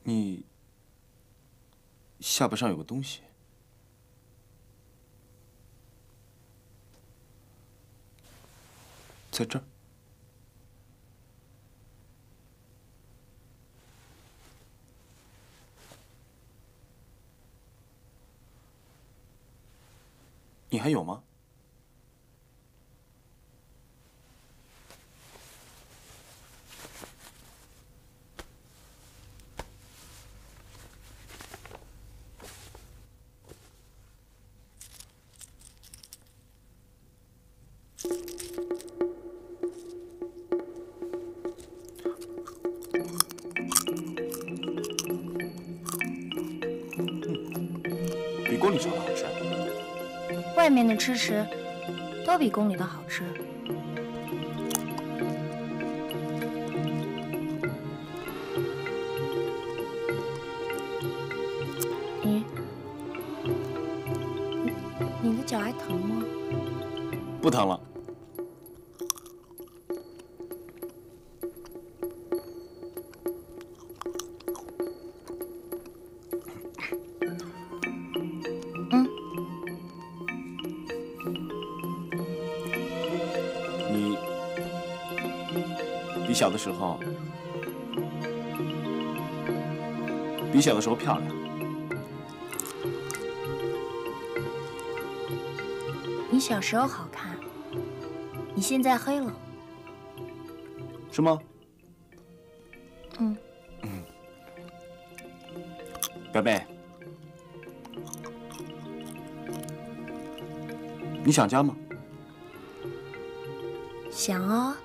你下巴上有个东西，在这儿。你还有吗？比锅里炒的好吃。外面的吃都比宫里的好吃。你的脚还疼吗？不疼了。你比小的时候漂亮。你小时候好看，你现在黑了。是吗？表妹，你想家吗？想啊，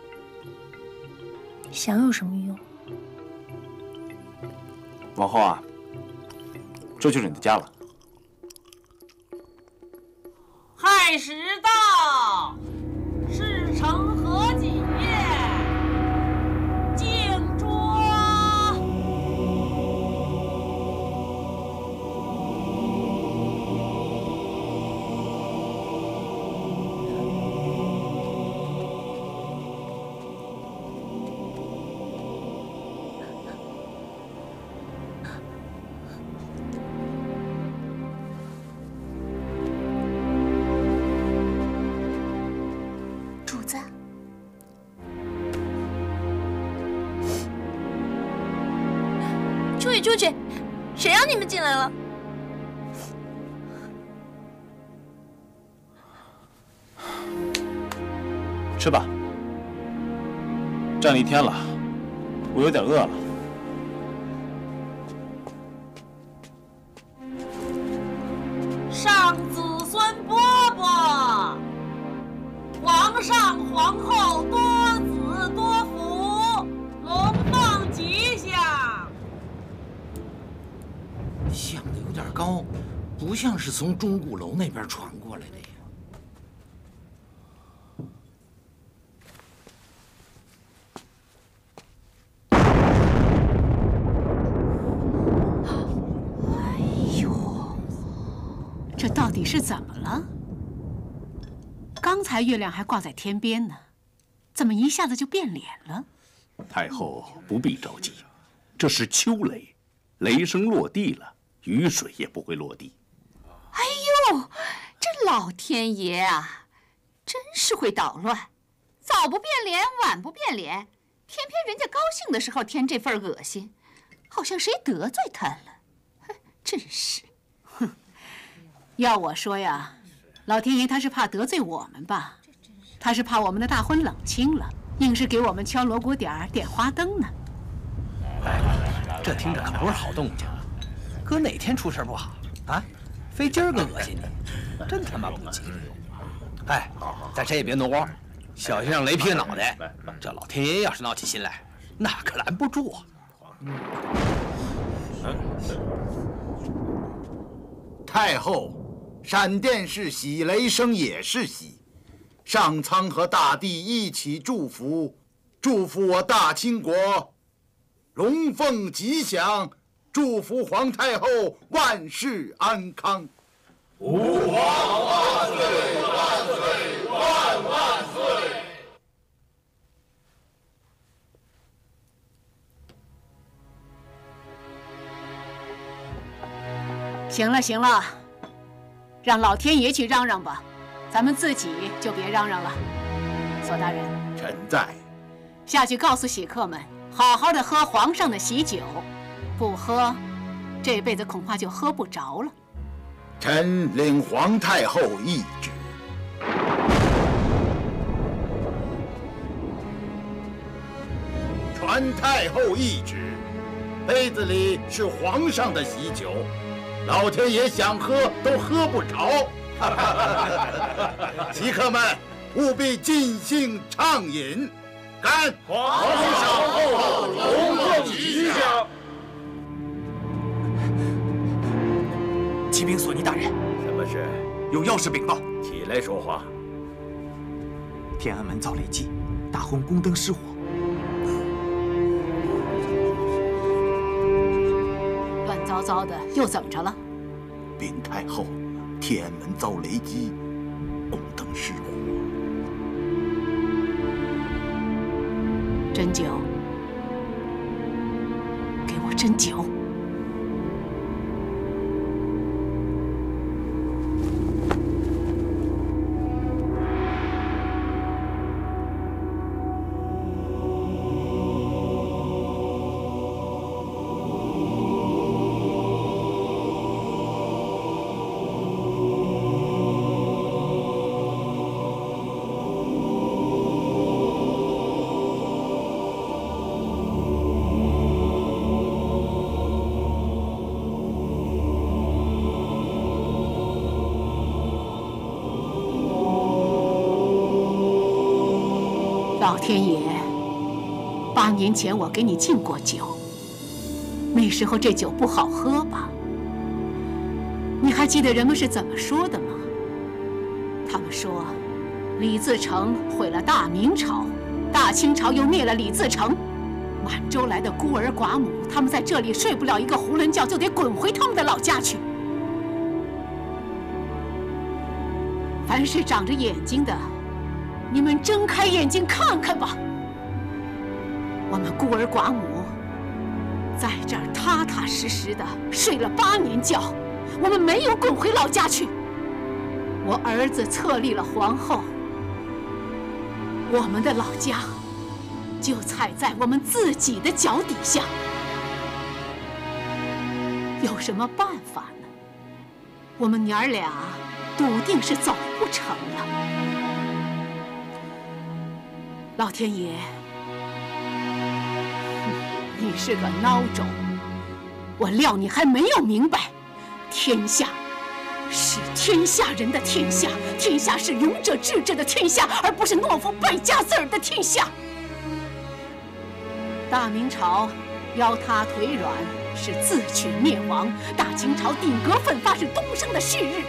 想有什么用？往后啊，这就是你的家了。亥时到，事成何几夜？静桌。主子，出去出去！谁让你们进来了？吃吧，站了一天了，我有点饿了。上子孙饽饽，皇上皇后多子多福，龙凤吉祥。响的有点高，不像是从钟鼓楼那边传过来的呀。这到底是怎么了？刚才月亮还挂在天边呢，怎么一下子就变脸了？太后不必着急，这是秋雷，雷声落地了，雨水也不会落地。哎呦，这老天爷啊，真是会捣乱，早不变脸，晚不变脸，偏偏人家高兴的时候添这份恶心，好像谁得罪他了，真是。要我说呀，老天爷他是怕得罪我们吧？他是怕我们的大婚冷清了，硬是给我们敲锣鼓点儿、点花灯呢。哎，这听着可不是好动静，搁哪天出事不好啊？非今儿个恶心你，真他妈不吉利！哎，咱谁也别挪，小心让雷劈个脑袋。这老天爷要是闹起心来，那可拦不住啊！太后，闪电是喜，雷声也是喜，上苍和大地一起祝福，祝福我大清国龙凤吉祥，祝福皇太后万事安康。吾皇万岁万岁万万岁！行了行了，让老天爷去嚷嚷吧，咱们自己就别嚷嚷了。索大人，臣在。下去告诉喜客们，好好的喝皇上的喜酒，不喝，这辈子恐怕就喝不着了。臣领皇太后懿旨。传太后懿旨，杯子里是皇上的喜酒，老天爷想喝都喝不着。喜客们务必尽兴畅饮，干！皇上厚龙凤吉祥。启禀索尼大人，什么事？有要事禀报。起来说话。天安门造雷祭，大婚宫灯失火。乱糟糟的，又怎么着了？禀太后，天安门遭雷击，宫灯失火。斟酒，给我斟酒。老天爷，8年前我给你敬过酒，那时候这酒不好喝吧？你还记得人们是怎么说的吗？他们说，李自成毁了大明朝，大清朝又灭了李自成，满洲来的孤儿寡母，他们在这里睡不了一个囫囵觉，就得滚回他们的老家去。凡是长着眼睛的，你们睁开眼睛看看吧，我们孤儿寡母在这儿踏踏实实的睡了8年觉，我们没有滚回老家去。我儿子册立了皇后，我们的老家就踩在我们自己的脚底下，有什么办法呢？我们娘儿俩笃定是走不成了。老天爷，你是个孬种，我料你还没有明白，天下是天下人的天下，天下是勇者智者的天下，而不是懦夫败家子儿的天下。大明朝腰塌腿软是自取灭亡，大清朝顶格奋发是东升的旭日。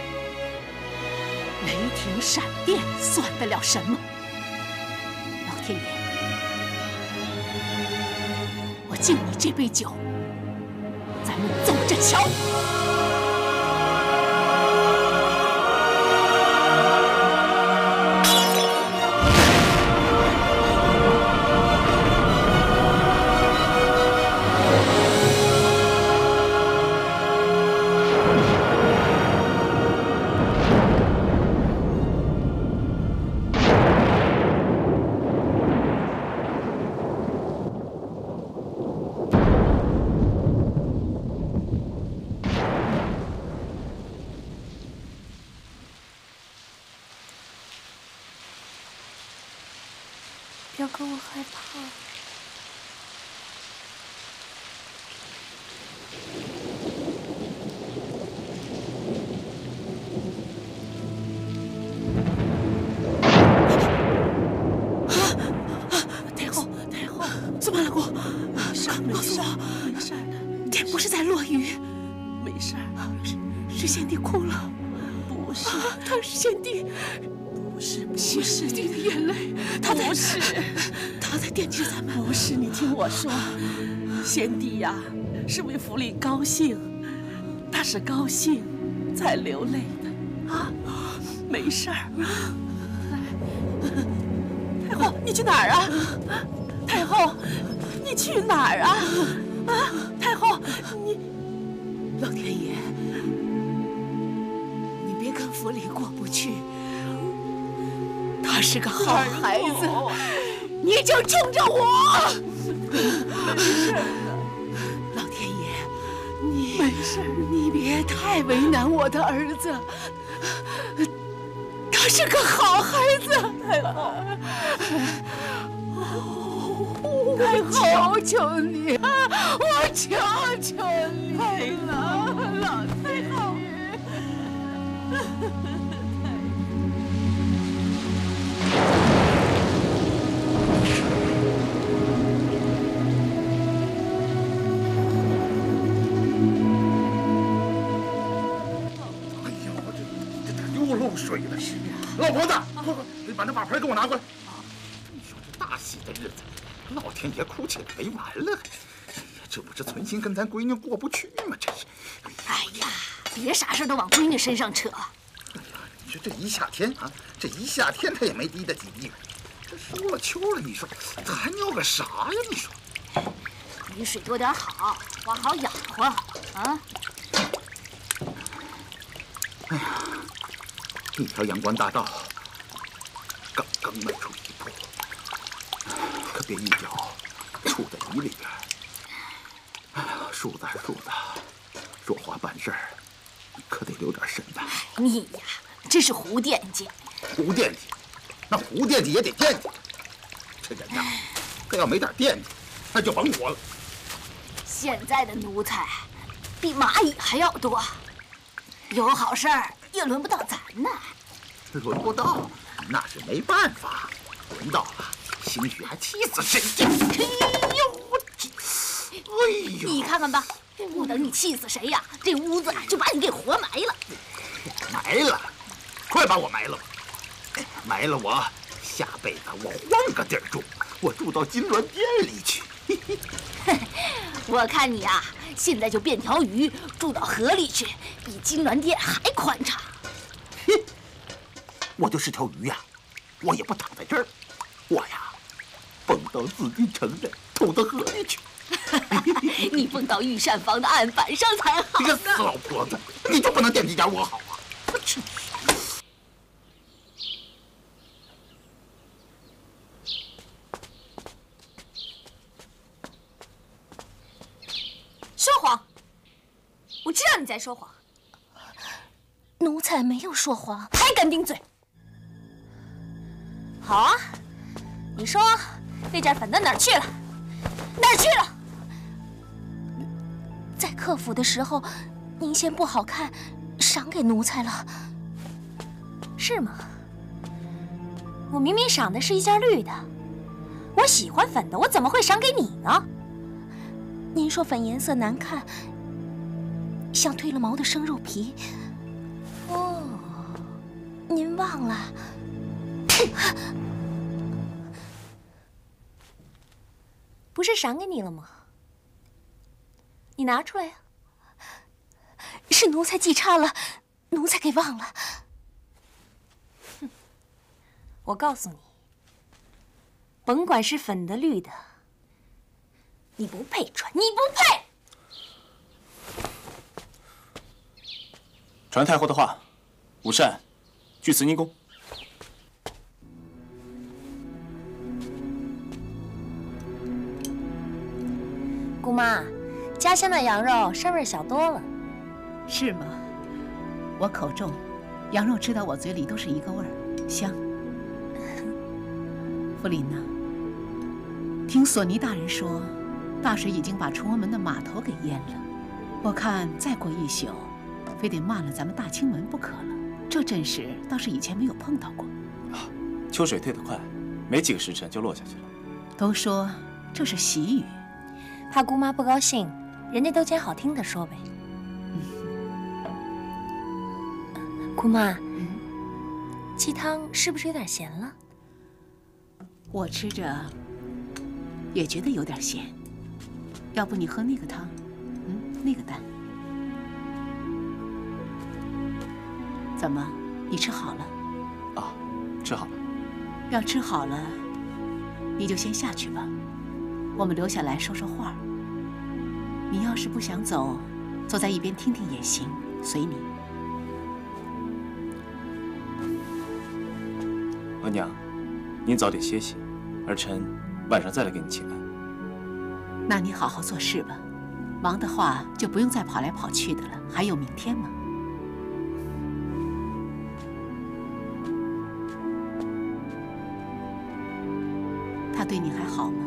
雷霆闪电算得了什么？老天爷，我敬你这杯酒，咱们走着瞧。表哥，我害怕。太后，怎么了我？没事，告诉我，没事的。天不是在落雨？没事，是贤弟哭了？不是，他是贤弟。不是师弟的眼泪，他在惦记咱们。不是，你听我说，贤弟呀，是为府里高兴，他是高兴才流泪的啊，没事儿。太后，你去哪儿啊？太后，你去哪儿啊？啊，太后，你，老天爷，跟府里过不去。他是个好孩子，你就冲着我。老天爷，你没事，你别太为难我的儿子。他是个好孩子，太后，我求求你，我求求你了，老太后。哎呦，这又漏水了！是啊，老婆子，快，你把那瓦盆给我拿过来。你说这大喜的日子，老天爷哭起来没完了。哎呀，这不是存心跟咱闺女过不去吗？这是。哎呀，别啥事都往闺女身上扯。哎呀，你说这一夏天啊，这一夏天他也没滴的几滴。这收了秋了，你说这还尿个啥呀？你说。雨水多点好，花好养活啊。哎呀，一条阳关大道，刚刚迈出一步，可别一脚触在泥里边。哎呀，树子，说话办事儿，可得留点神的。你呀，真是胡惦记。胡惦记，那胡惦记也得惦记。这人呐，他要没点惦记，那就甭活了。现在的奴才比蚂蚁还要多，有好事儿也轮不到咱呢。轮不到，那是没办法。轮到了，兴许还气死谁呀！哎呦，你看看吧，不等你气死谁呀，这屋子就把你给活埋了。埋了，快把我埋了吧！埋了我，下辈子我换个地儿住，我住到金銮殿里去。我看你啊，现在就变条鱼住到河里去，比金銮殿还宽敞。我就是条鱼呀，我也不躺在这儿，我呀，蹦到紫禁城来，投到河里去。你蹦到御膳房的案板上才好呢。你个死老婆子，你就不能惦记点我好啊？说谎！我知道你在说谎。奴才没有说谎，还敢顶嘴？好啊，你说那件粉的哪儿去了？哪儿去了？在客府的时候，您嫌不好看，赏给奴才了，是吗？我明明赏的是一件绿的，我喜欢粉的，我怎么会赏给你呢？您说粉颜色难看，像褪了毛的生肉皮。哦，您忘了？不是赏给你了吗？你拿出来呀！是奴才记差了，奴才给忘了。哼，我告诉你，甭管是粉的绿的，你不配穿，你不配。传太后的话，午膳去慈宁宫。姑妈，家乡的羊肉膻味小多了。是吗？我口重，羊肉吃到我嘴里都是一个味儿，香。福林呐，听索尼大人说，大水已经把崇文门的码头给淹了。我看再过一宿，非得漫了咱们大清门不可了。这阵势倒是以前没有碰到过。啊，秋水退得快，没几个时辰就落下去了。都说这是喜雨，怕姑妈不高兴，人家都捡好听的说呗。姑妈，鸡汤是不是有点咸了？我吃着也觉得有点咸，要不你喝那个汤，那个淡。怎么，你吃好了？啊，吃好了。要吃好了，你就先下去吧，我们留下来说说话。你要是不想走，坐在一边听听也行，随你。额娘，您早点歇息，儿臣晚上再来给你请安。那你好好做事吧，忙的话就不用再跑来跑去的了。还有明天吗？他对你还好吗？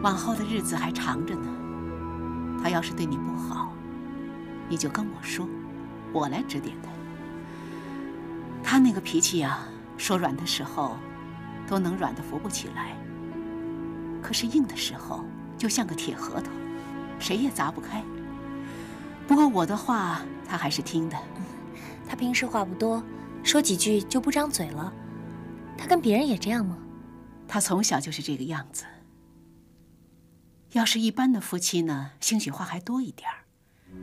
往后的日子还长着呢。他要是对你不好，你就跟我说，我来指点他。他那个脾气呀，说软的时候都能软得扶不起来，可是硬的时候就像个铁核桃，谁也砸不开。不过我的话他还是听的。他平时话不多，说几句就不张嘴了。他跟别人也这样吗？他从小就是这个样子。要是一般的夫妻呢，兴许话还多一点儿，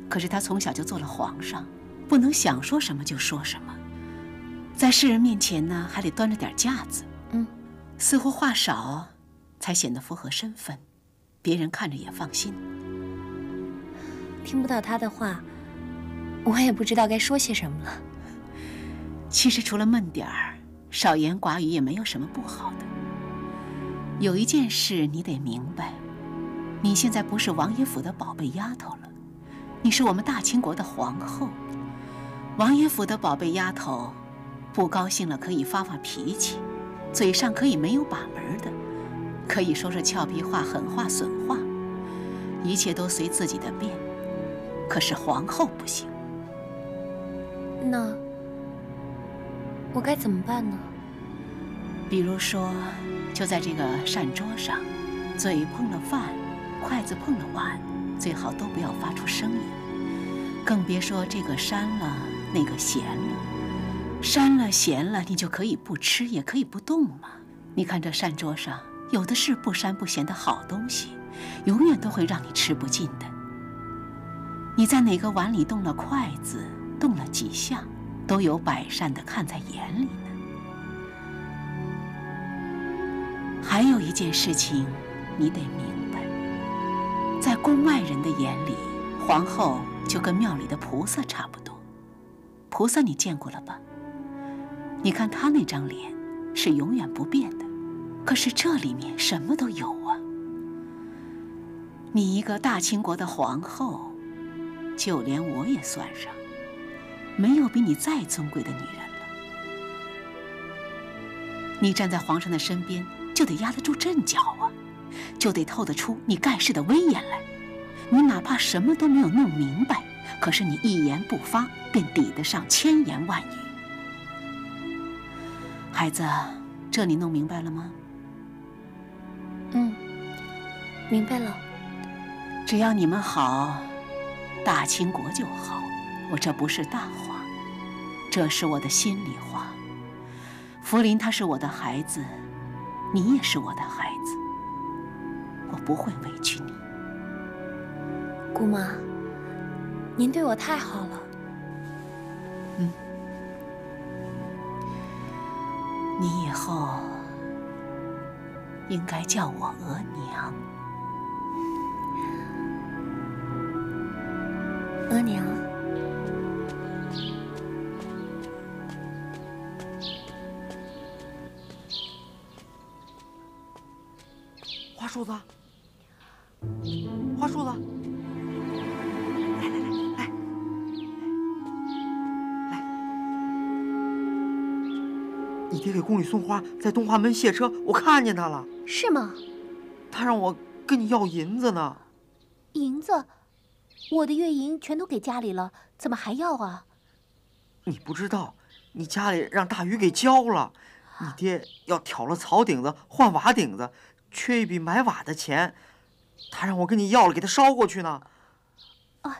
可是他从小就做了皇上，不能想说什么就说什么，在世人面前呢，还得端着点架子。似乎话少，才显得符合身份，别人看着也放心。听不到他的话，我也不知道该说些什么了。其实除了闷点儿，少言寡语也没有什么不好的。有一件事你得明白。你现在不是王爷府的宝贝丫头了，你是我们大清国的皇后。王爷府的宝贝丫头，不高兴了可以发发脾气，嘴上可以没有把门的，可以说说俏皮话、狠话、损话，一切都随自己的便。可是皇后不行。那我该怎么办呢？比如说，就在这个膳桌上，嘴碰了饭，筷子碰了碗，最好都不要发出声音，更别说这个删了，那个咸了。删了咸了，你就可以不吃，也可以不动嘛。你看这膳桌上有的是不膻不咸的好东西，永远都会让你吃不尽的。你在哪个碗里动了筷子，动了几下，都有百善的看在眼里呢。还有一件事情，你得明白。在宫外人的眼里，皇后就跟庙里的菩萨差不多。菩萨你见过了吧？你看她那张脸是永远不变的，可是这里面什么都有啊。你一个大清国的皇后，就连我也算上，没有比你再尊贵的女人了。你站在皇上的身边，就得压得住阵脚啊，就得透得出你盖世的威严来。你哪怕什么都没有弄明白，可是你一言不发，便抵得上千言万语。孩子，这你弄明白了吗？明白了。只要你们好，大清国就好。我这不是大话，这是我的心里话。福临他是我的孩子，你也是我的孩子，我不会委屈你。姑妈，您对我太好了。你以后应该叫我额娘。额娘。花树子，花树子，来，你爹给宫里送花，在东华门卸车，我看见他了。是吗？他让我跟你要银子呢。银子？我的月银全都给家里了，怎么还要啊？你不知道，你家里让大鱼给交了，你爹要挑了草顶子换瓦顶子，缺一笔买瓦的钱，他让我跟你要了，给他捎过去呢。啊，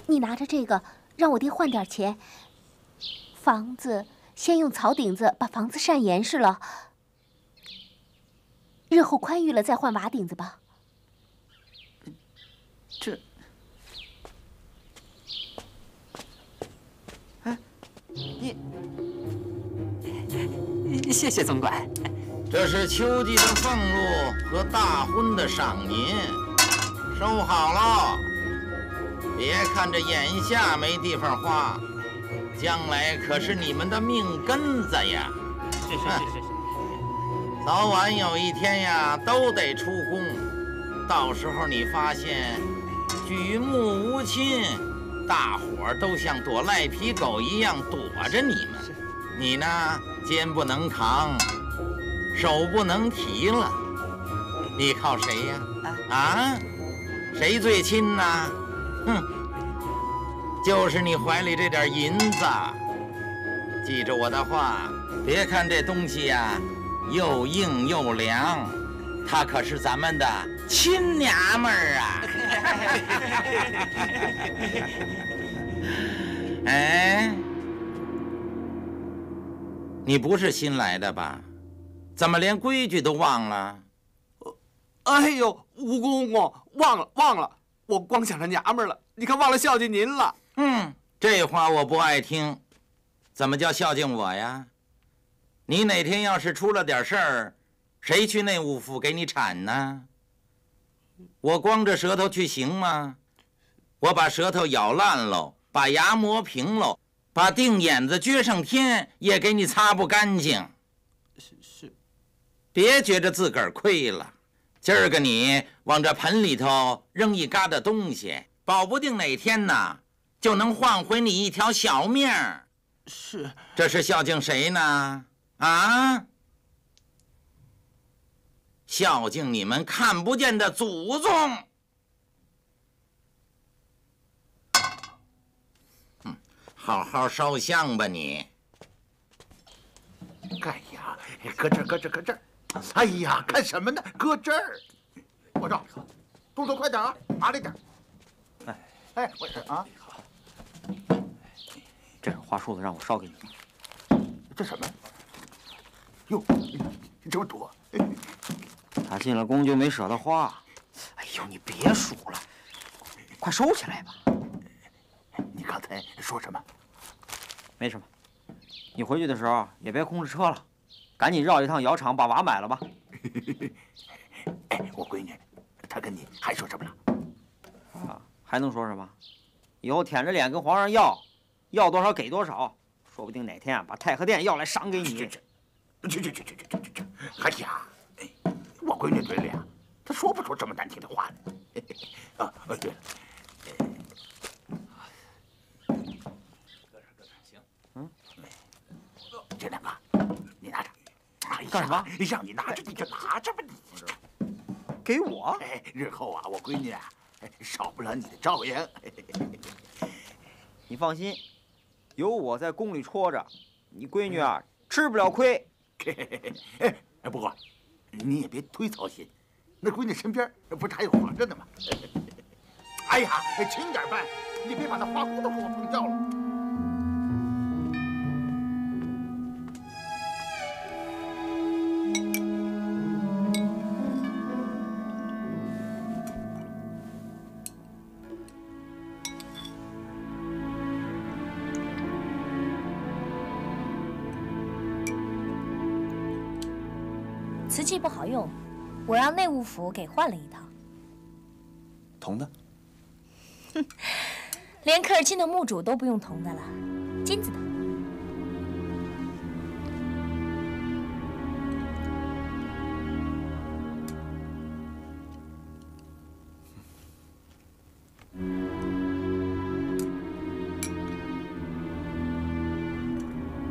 你拿着这个，让我爹换点钱。房子先用草顶子把房子扇严实了，日后宽裕了再换瓦顶子吧。这，哎，你，谢谢总管。这是秋季的俸禄和大婚的赏银。收好了，别看这眼下没地方花，将来可是你们的命根子呀！是，早晚有一天呀，都得出宫。到时候你发现举目无亲，大伙儿都像躲赖皮狗一样躲着你们。你呢，肩不能扛，手不能提了，你靠谁呀？啊？谁最亲呢？哼，就是你怀里这点银子。记着我的话，别看这东西呀，又硬又凉，它可是咱们的亲娘们儿啊！哎，你不是新来的吧？怎么连规矩都忘了？哎呦，吴公公，忘了，我光想着娘们儿了，你看忘了孝敬您了。这话我不爱听。怎么叫孝敬我呀？你哪天要是出了点事儿，谁去内务府给你铲呢？我光着舌头去行吗？我把舌头咬烂喽，把牙磨平喽，把腚眼子撅上天，也给你擦不干净。是，别觉着自个儿亏了。今儿个你往这盆里头扔一疙瘩东西，保不定哪天呢，就能换回你一条小命儿。是，这是孝敬谁呢？啊？孝敬你们看不见的祖宗。好好烧香吧你。哎呀，搁这儿。哎呀，看什么呢？搁这儿。我说，动作快点啊，麻利点。哎，我这啊，这是花束子，让我烧给你。这什么？哟，你这么多。他进了宫就没舍得花。哎呦，你别数了，快收起来吧。你刚才说什么？没什么。你回去的时候也别空着车了，赶紧绕一趟窑厂把瓦买了吧。哎，我闺女，她跟你还说什么了？啊，还能说什么？以后舔着脸跟皇上要多少给多少，说不定哪天把太和殿要来赏给你。去！哎呀，我闺女嘴里啊，她说不出这么难听的话来。对了，行，这两个你拿着。干什么？让你拿着你就拿着吧，你给我？日后啊，我闺女啊，少不了你的照应。你放心，有我在宫里戳着，你闺女啊吃不了亏。不过你也别忒操心，那闺女身边不是还有皇上呢吗？哎呀，轻点办，你别把那花骨朵给我碰掉了。瓷器不好用，我让内务府给换了一套。铜的？哼，连科尔沁的墓主都不用铜的了，金子的。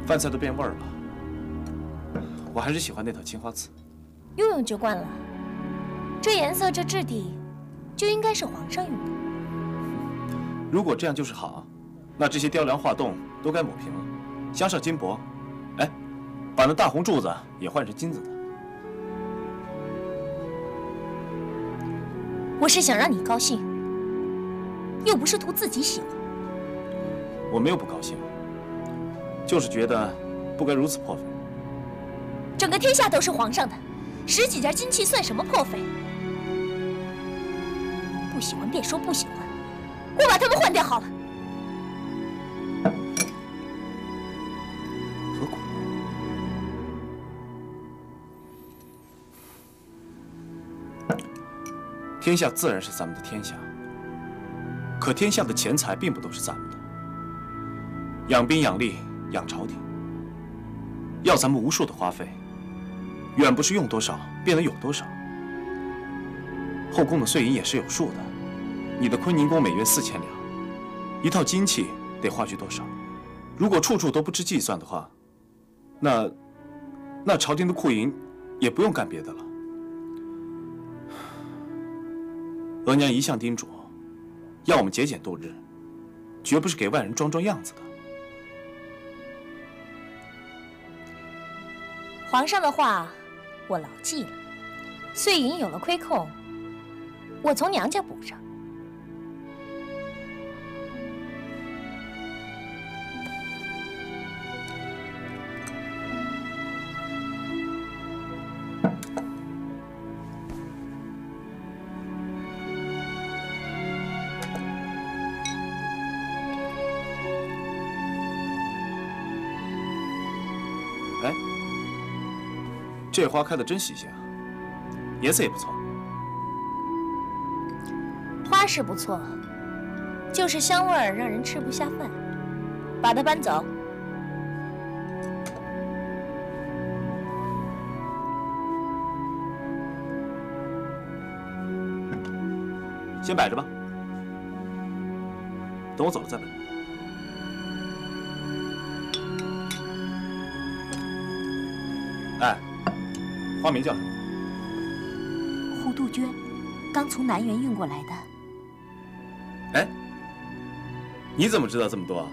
饭菜都变味儿了，我还是喜欢那套青花瓷。用用就惯了，这颜色这质地，就应该是皇上用的。如果这样就是好，那这些雕梁画栋都该抹平了，镶上金箔。哎，把那大红柱子也换成金子的。我是想让你高兴，又不是图自己喜欢。我没有不高兴，就是觉得不该如此破费。整个天下都是皇上的。10几件金器算什么破费？不喜欢便说不喜欢，我把它们换掉好了。何苦？天下自然是咱们的天下，可天下的钱财并不都是咱们的。养兵养吏、养朝廷，要咱们无数的花费，远不是用多少便能有多少。后宫的税银也是有数的，你的坤宁宫每月4000两，一套金器得花去多少？如果处处都不知计算的话，那朝廷的库银也不用干别的了。额娘一向叮嘱，要我们节俭度日，绝不是给外人装装样子的。皇上的话，我牢记了。岁银有了亏空，我从娘家补上。哎，这花开的真喜庆啊，颜色也不错。花是不错，就是香味儿让人吃不下饭。把它搬走。先摆着吧，等我走了再摆。哎，花名叫什么？胡杜鹃，刚从南园运过来的。哎，你怎么知道这么多啊？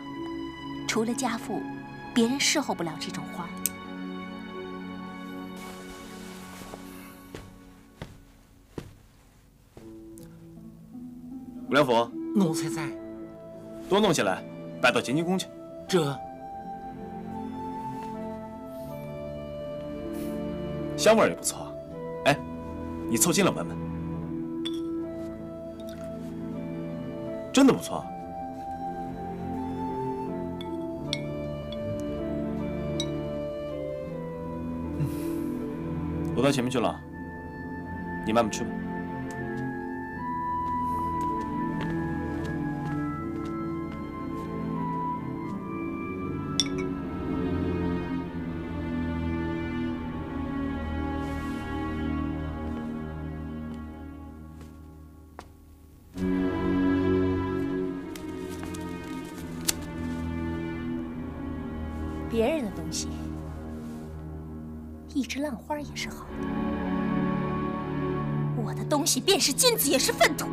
除了家父，别人侍候不了这种花。武良甫，奴才在。多弄下来，摆到乾清宫去。这香味儿也不错。哎，你凑近了闻闻，真的不错。我到前面去了，你慢慢吃吧。别人的东西，一只烂花也是好的。我的东西，便是金子，也是粪土。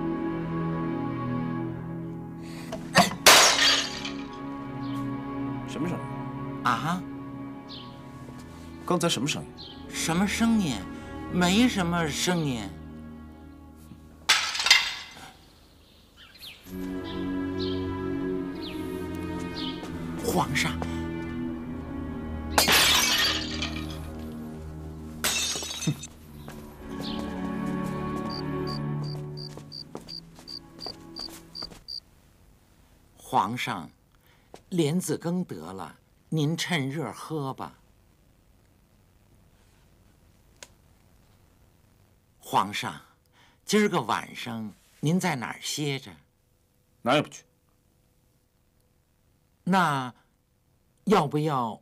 什么声音？啊？刚才什么声音？什么声音？没什么声音。皇上。皇上，莲子羹得了，您趁热喝吧。皇上，今儿个晚上您在哪儿歇着？哪儿也不去。那要不要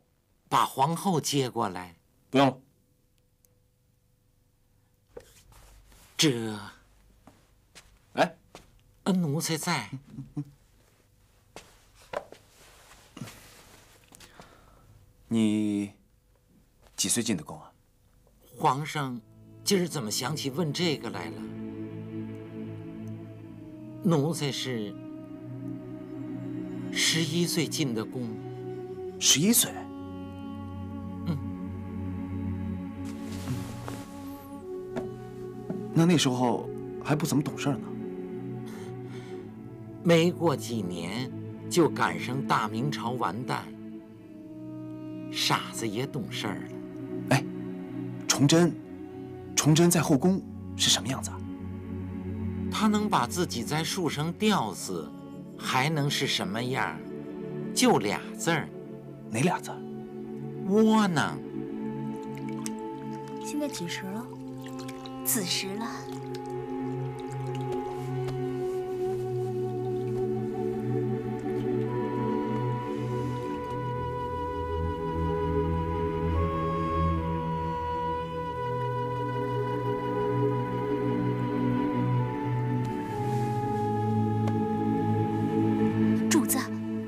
把皇后接过来？不用了。这……哎，奴才在。你几岁进的宫啊？皇上，今儿怎么想起问这个来了？奴才是11岁进的宫。11岁？那时候还不怎么懂事呢。没过几年，就赶上大明朝完蛋。傻子也懂事儿了。哎，崇祯在后宫是什么样子啊？他能把自己在树上吊死，还能是什么样？就俩字儿。哪俩字？窝囊。现在几时了？子时了。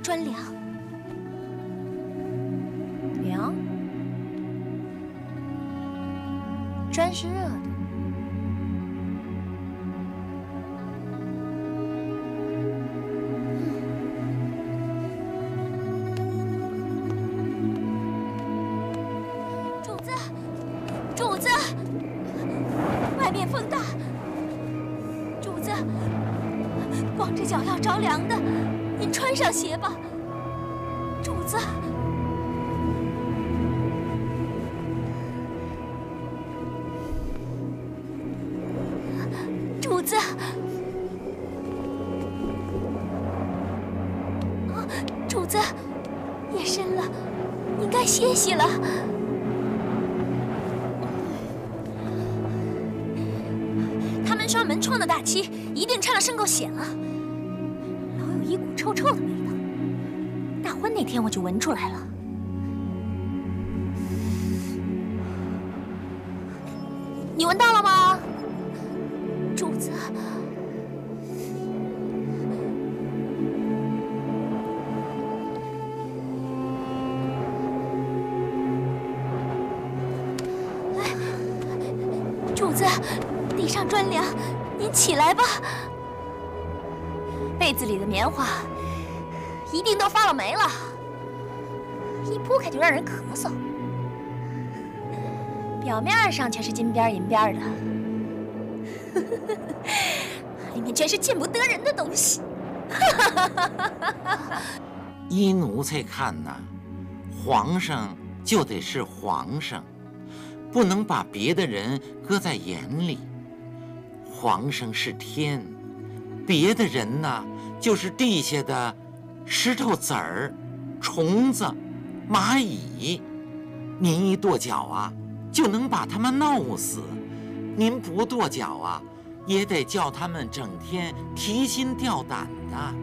专凉，凉，砖是热的。主子，外面风大，主子，光着脚要着凉的，您穿上鞋吧。主子，主子，主子，夜深了，您该歇息了。刷门窗的大漆一定拆了渗够险了，老有一股臭臭的味道。大婚那天我就闻出来了。你闻到了吗，主子？主子。地上砖凉，您起来吧。被子里的棉花一定都发了霉了，一铺开就让人咳嗽。表面上全是金边银边的，里面全是见不得人的东西。依奴才看呐，皇上就得是皇上，不能把别的人搁在眼里。皇上是天，别的人呢就是地下的石头子儿、虫子、蚂蚁。您一跺脚啊，就能把他们闹死；您不跺脚啊，也得叫他们整天提心吊胆的。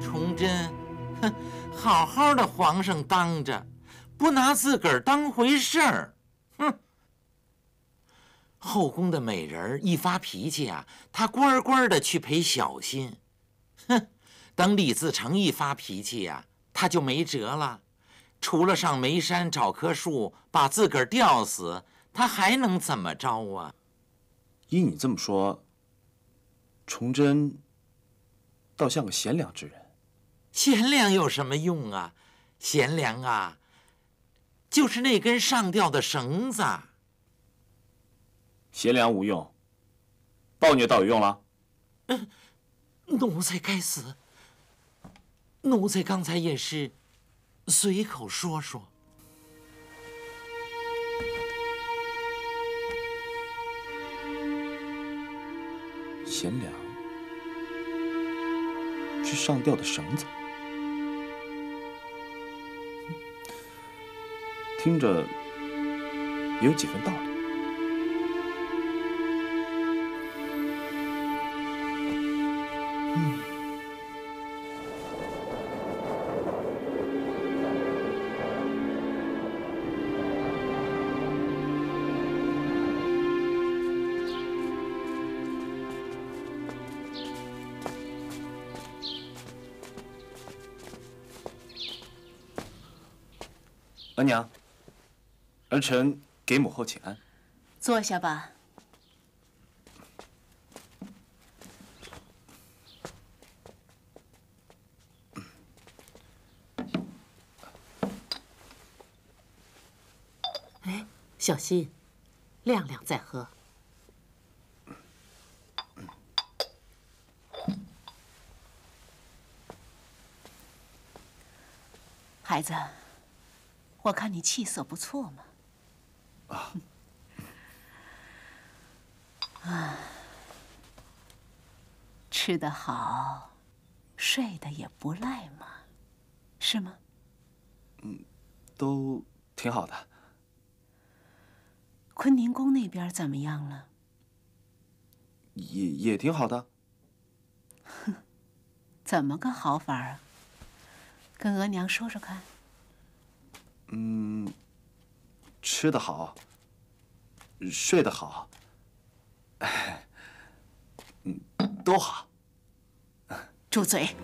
崇祯，哼，好好的皇上当着，不拿自个儿当回事儿，哼。后宫的美人一发脾气啊，他乖乖的去陪小心。哼，等李自成一发脾气呀，他就没辙了，除了上煤山找棵树把自个儿吊死，他还能怎么着啊？依你这么说，崇祯倒像个贤良之人。贤良有什么用啊？贤良啊，就是那根上吊的绳子。贤良无用，暴虐倒有用了。奴才该死。奴才刚才也是随口说说。贤良是上吊的绳子，听着也有几分道理。额娘，儿臣给母后请安。坐下吧。哎，小心，晾晾再喝。孩子。我看你气色不错嘛。啊，吃得好，睡得也不赖嘛，是吗？都挺好的。坤宁宫那边怎么样了？也挺好的。哼，怎么个好法啊？跟额娘说说看。吃得好，睡得好，都好。住嘴！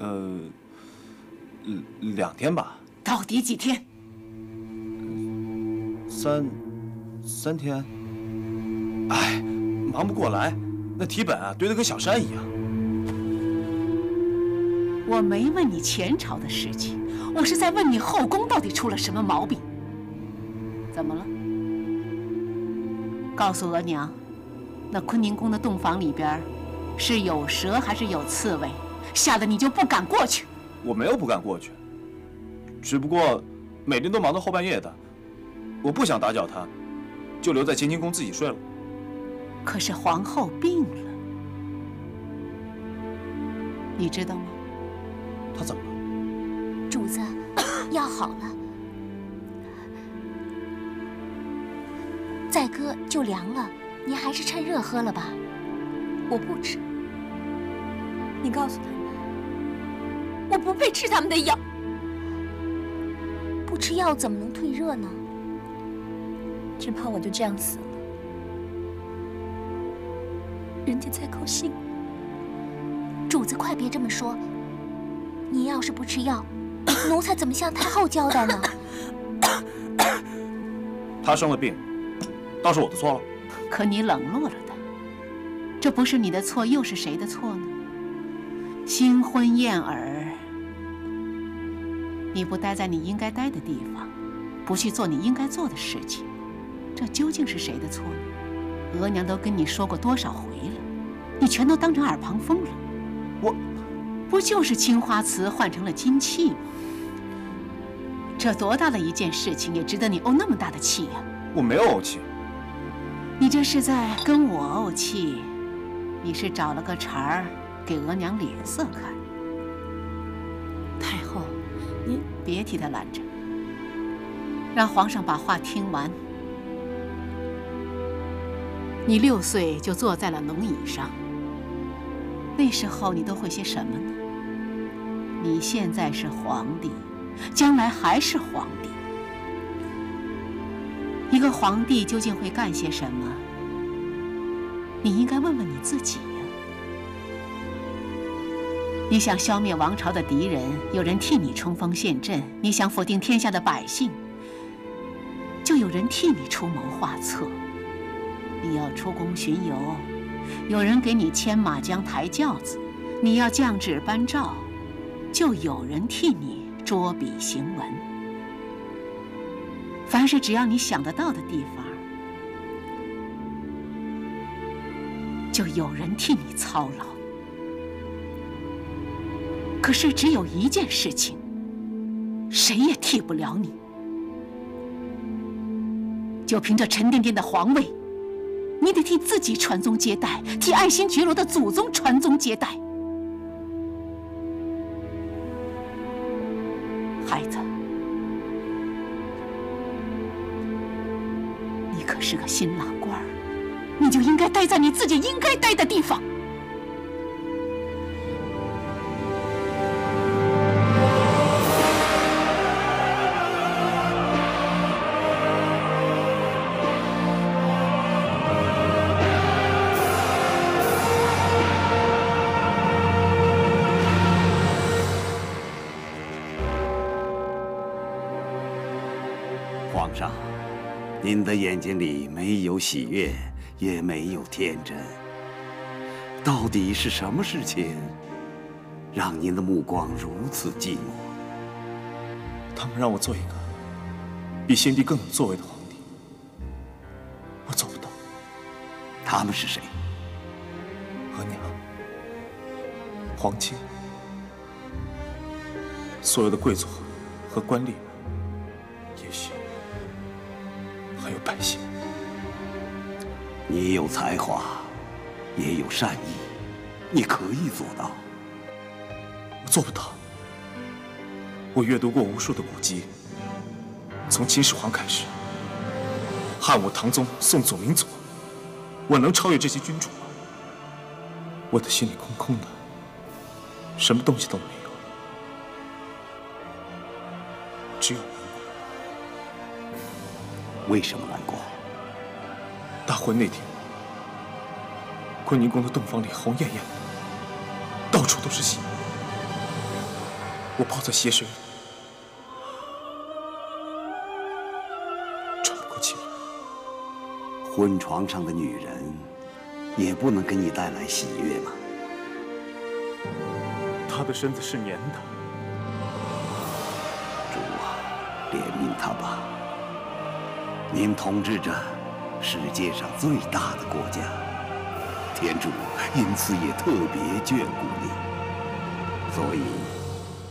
2天吧。到底几天？3天。哎，忙不过来，那题本啊堆得跟小山一样。我没问你前朝的事情，我是在问你后宫到底出了什么毛病。怎么了？告诉额娘，那坤宁宫的洞房里边，是有蛇还是有刺猬？吓得你就不敢过去。我没有不敢过去，只不过每天都忙到后半夜的，我不想打搅他，就留在乾清宫自己睡了。可是皇后病了，你知道吗？她怎么了？主子，药好了，再搁就凉了，您还是趁热喝了吧。我不吃，你告诉他们，我不配吃他们的药。不吃药怎么能退热呢？只怕我就这样死了，人家才高兴。主子，快别这么说。您要是不吃药，奴才怎么向太后交代呢？她生了病，倒是我的错了。可你冷落了她，这不是你的错，又是谁的错呢？新婚燕尔，你不待在你应该待的地方，不去做你应该做的事情，这究竟是谁的错呢？额娘都跟你说过多少回了，你全都当成耳旁风了。我，不就是青花瓷换成了金器吗？这多大的一件事情，也值得你怄那么大的气呀？我没有怄气。你这是在跟我怄气，你是找了个茬儿给额娘脸色看。太后，您别替他拦着，让皇上把话听完。你6岁就坐在了龙椅上，那时候你都会些什么呢？你现在是皇帝，将来还是皇帝。一个皇帝究竟会干些什么？你应该问问你自己呀。你想消灭王朝的敌人，有人替你冲锋陷阵；你想否定天下的百姓，就有人替你出谋划策。你要出宫巡游，有人给你牵马缰抬轿子；你要降旨颁诏，就有人替你捉笔行文。凡是只要你想得到的地方，就有人替你操劳。可是只有一件事情，谁也替不了你，就凭这沉甸甸的皇位，你得替自己传宗接代，替爱新觉罗的祖宗传宗接代。孩子，你可是个新郎官儿，你就应该待在你自己应该待的地方。皇上，您的眼睛里没有喜悦，也没有天真。到底是什么事情，让您的目光如此寂寞？他们让我做一个比先帝更有作为的皇帝，我做不到。他们是谁？额娘、皇亲、所有的贵族和官吏们，也许还有百姓。你有才华，也有善意，你可以做到。我做不到。我阅读过无数的古籍，从秦始皇开始，汉武、唐宗、宋祖、明祖，我能超越这些君主吗？我的心里空空的，什么东西都没有，只有难过。为什么难过？大婚那天，坤宁宫的洞房里红艳艳的，到处都是喜。我泡在血水里，喘不过气来。婚床上的女人，也不能给你带来喜悦吗？她的身子是粘的。主啊，怜悯她吧！您统治着世界上最大的国家，天主因此也特别眷顾你，所以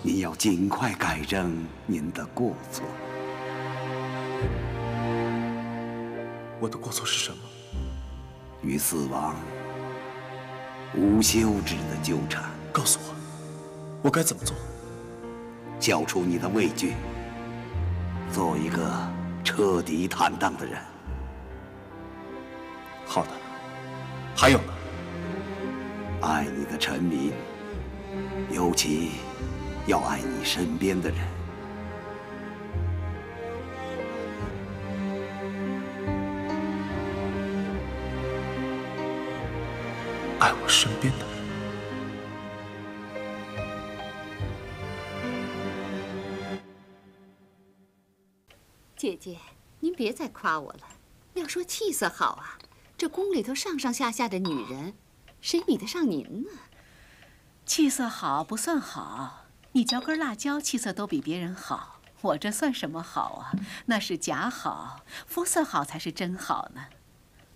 您要尽快改正您的过错。我的过错是什么？与死亡无休止的纠缠。告诉我，我该怎么做？消除你的畏惧，做一个彻底坦荡的人。好的。还有呢？爱你的臣民，尤其要爱你身边的人。爱我身边的人。姐姐，您别再夸我了。要说气色好啊，这宫里头上上下下的女人，谁比得上您呢？气色好不算好，你嚼根辣椒，气色都比别人好。我这算什么好啊？那是假好，肤色好才是真好呢。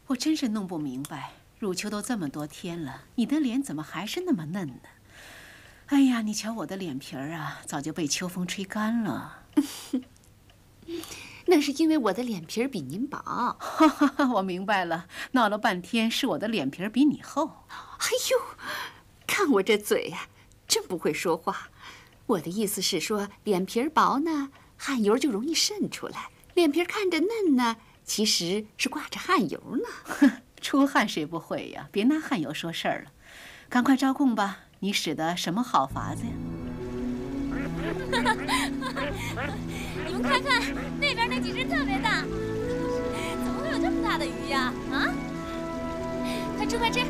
我真是弄不明白，入秋都这么多天了，你的脸怎么还是那么嫩呢？哎呀，你瞧我的脸皮儿啊，早就被秋风吹干了。那是因为我的脸皮儿比您薄。我明白了，闹了半天是我的脸皮儿比你厚。哎呦，看我这嘴呀，真不会说话。我的意思是说，脸皮儿薄呢，汗油就容易渗出来；脸皮儿看着嫩呢，其实是挂着汗油呢。出汗谁不会呀？别拿汗油说事儿了，赶快招供吧。你使的什么好法子呀？你们看看那边那几只特别大，怎么会有这么大的鱼呀？啊！快吃快吃，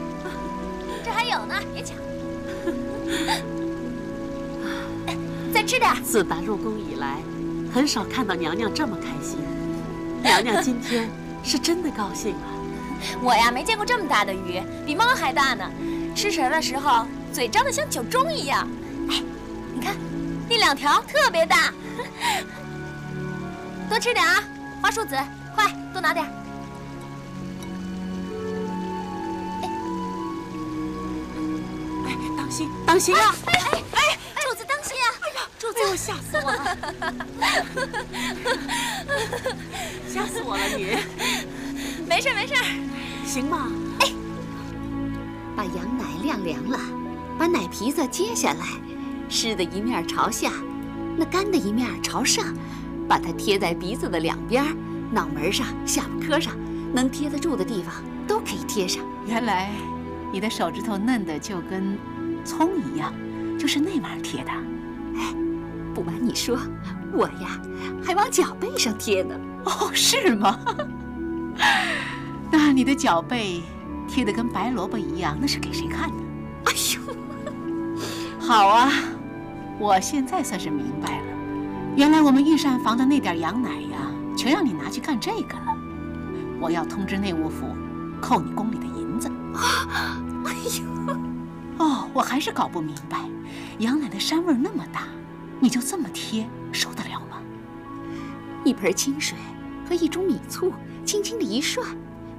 这还有呢，别抢。再吃点。自打入宫以来，很少看到娘娘这么开心。娘娘今天是真的高兴啊！我呀，没见过这么大的鱼，比猫还大呢。吃食的时候，嘴张得像酒盅一样。哎，你看，那2条特别大。多吃点啊，花树子，快多拿点。哎，当心，当心啊！哎，主子当心啊！哎呀，主子，我吓死我了！吓死我了你！没事没事，行吗？哎，把羊奶晾凉了，把奶皮子揭下来，湿的一面朝下，那干的一面朝上。把它贴在鼻子的两边，脑门上、下巴颏上，能贴得住的地方都可以贴上。原来你的手指头嫩的就跟葱一样，就是那玩意儿贴的。哎，不瞒你说，我呀还往脚背上贴呢。哦，是吗？那你的脚背贴得跟白萝卜一样，那是给谁看的？哎呦，好啊，我现在算是明白了。原来我们御膳房的那点羊奶呀，全让你拿去干这个了。我要通知内务府，扣你宫里的银子。哎呦，哦，我还是搞不明白，羊奶的膻味那么大，你就这么贴，受得了吗？一盆清水和一盅米醋，轻轻的一涮，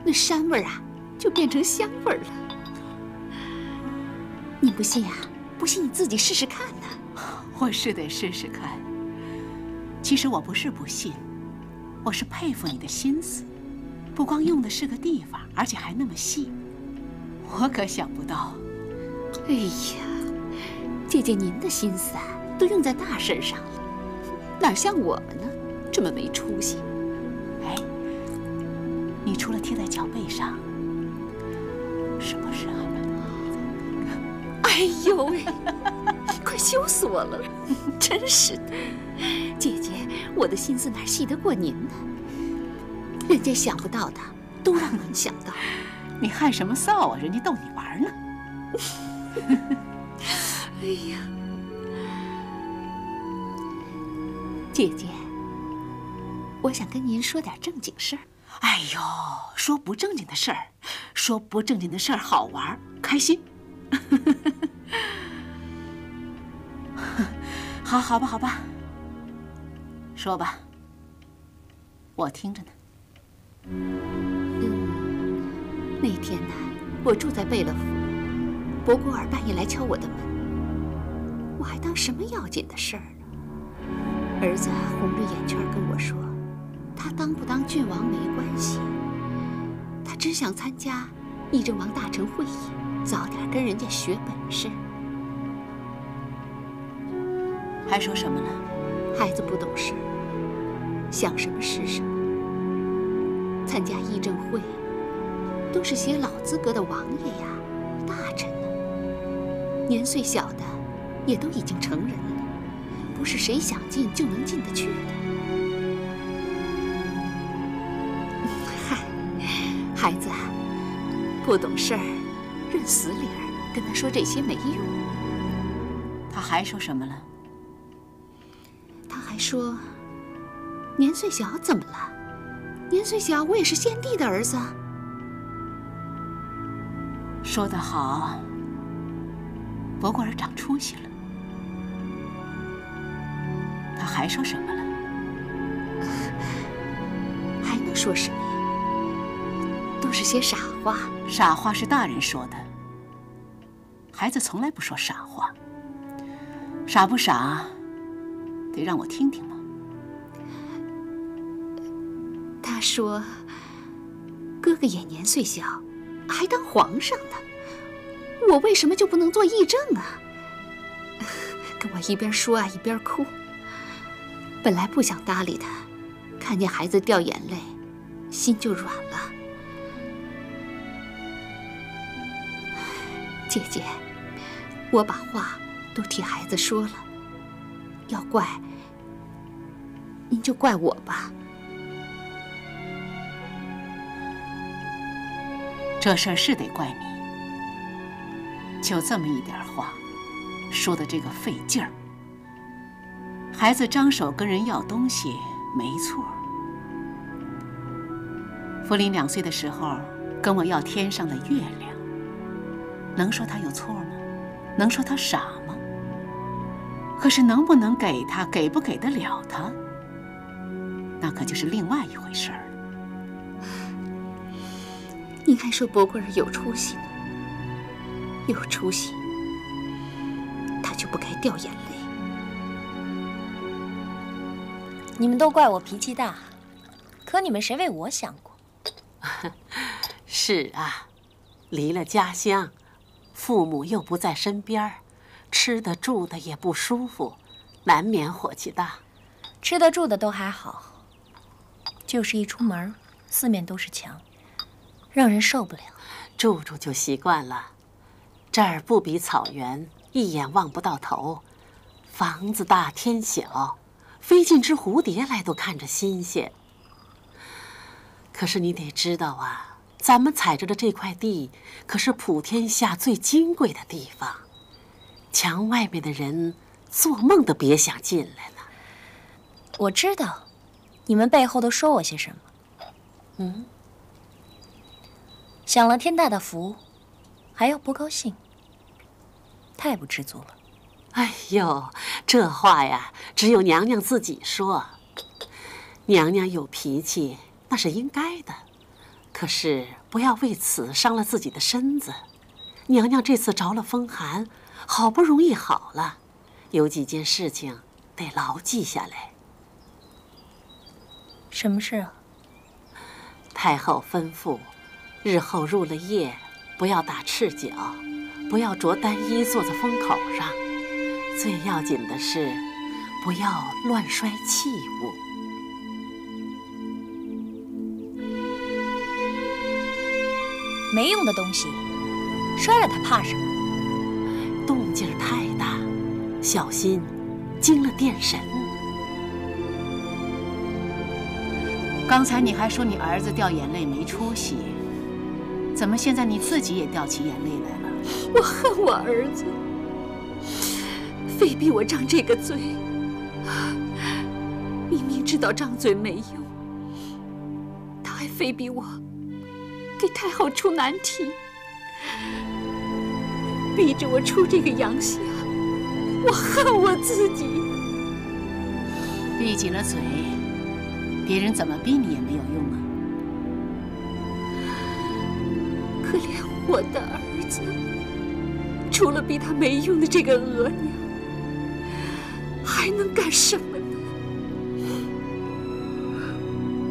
那膻味啊，就变成香味了。你不信啊？不信你自己试试看呢。我是得试试看。其实我不是不信，我是佩服你的心思，不光用的是个地方，而且还那么细。我可想不到。哎呀，姐姐您的心思啊，都用在大事上了，哪像我们呢，这么没出息。哎，你除了贴在脚背上，是不是还……哎呦喂，快羞死我了！真是的，姐姐，我的心思哪细得过您呢？人家想不到的，都让您想到。你害什么臊啊？人家逗你玩呢。哎呀，姐姐，我想跟您说点正经事儿。哎呦，说不正经的事儿，说不正经的事儿好玩开心。好吧，说吧，我听着呢。那天呢，我住在贝勒府，博古尔半夜来敲我的门，我还当什么要紧的事儿呢。儿子红着眼圈跟我说，他当不当郡王没关系，他只想参加议政王大臣会议，早点跟人家学本事。还说什么了？孩子不懂事，想什么是什么。参加议政会都是些老资格的王爷呀、大臣呢，年岁小的也都已经成人了，不是谁想进就能进得去的。嗨，孩子啊，不懂事儿，认死理儿，跟他说这些没用。他还说什么了？他还说，年岁小怎么了？年岁小，我也是先帝的儿子。说得好，博古尔长出息了。他还说什么了？还能说什么呀？都是些傻话。傻话是大人说的，孩子从来不说傻话。傻不傻，得让我听听吗？他说：“哥哥也年岁小，还当皇上呢，我为什么就不能做议政啊？”跟我一边说啊一边哭。本来不想搭理他，看见孩子掉眼泪，心就软了。姐姐，我把话都替孩子说了，要怪您就怪我吧。这事儿是得怪你，就这么一点话，说的这个费劲儿。孩子张手跟人要东西，没错。福临2岁的时候跟我要天上的月亮，能说他有错吗？能说他傻吗？可是能不能给他，给不给得了他，那可就是另外一回事儿了。您还说博古尔有出息呢，有出息，他就不该掉眼泪。你们都怪我脾气大，可你们谁为我想过？是啊，离了家乡，父母又不在身边，吃的住的也不舒服，难免火气大。吃的住的都还好，就是一出门，四面都是墙，让人受不了。住就习惯了，这儿不比草原，一眼望不到头，房子大天小，飞进只蝴蝶来都看着新鲜。可是你得知道啊，咱们踩着的这块地可是普天下最金贵的地方，墙外面的人做梦都别想进来呢。我知道，你们背后都说我些什么。享了天大的福，还要不高兴，太不知足了。哎呦，这话呀，只有娘娘自己说。娘娘有脾气，那是应该的，可是不要为此伤了自己的身子。娘娘这次着了风寒，好不容易好了，有几件事情得牢记下来。什么事啊？太后吩咐，日后入了夜，不要打赤脚，不要着单衣坐在风口上。最要紧的是，不要乱摔器物。没用的东西，摔了它怕什么？动静太大，小心惊了殿神。刚才你还说你儿子掉眼泪没出息，怎么现在你自己也掉起眼泪来了？我恨我儿子，非逼我张这个嘴。明明知道张嘴没用，他还非逼我给太后出难题，逼着我出这个洋相。我恨我自己。闭紧了嘴，别人怎么逼你也没有用啊。可怜我的儿子，除了逼他没用的这个额娘，还能干什么呢？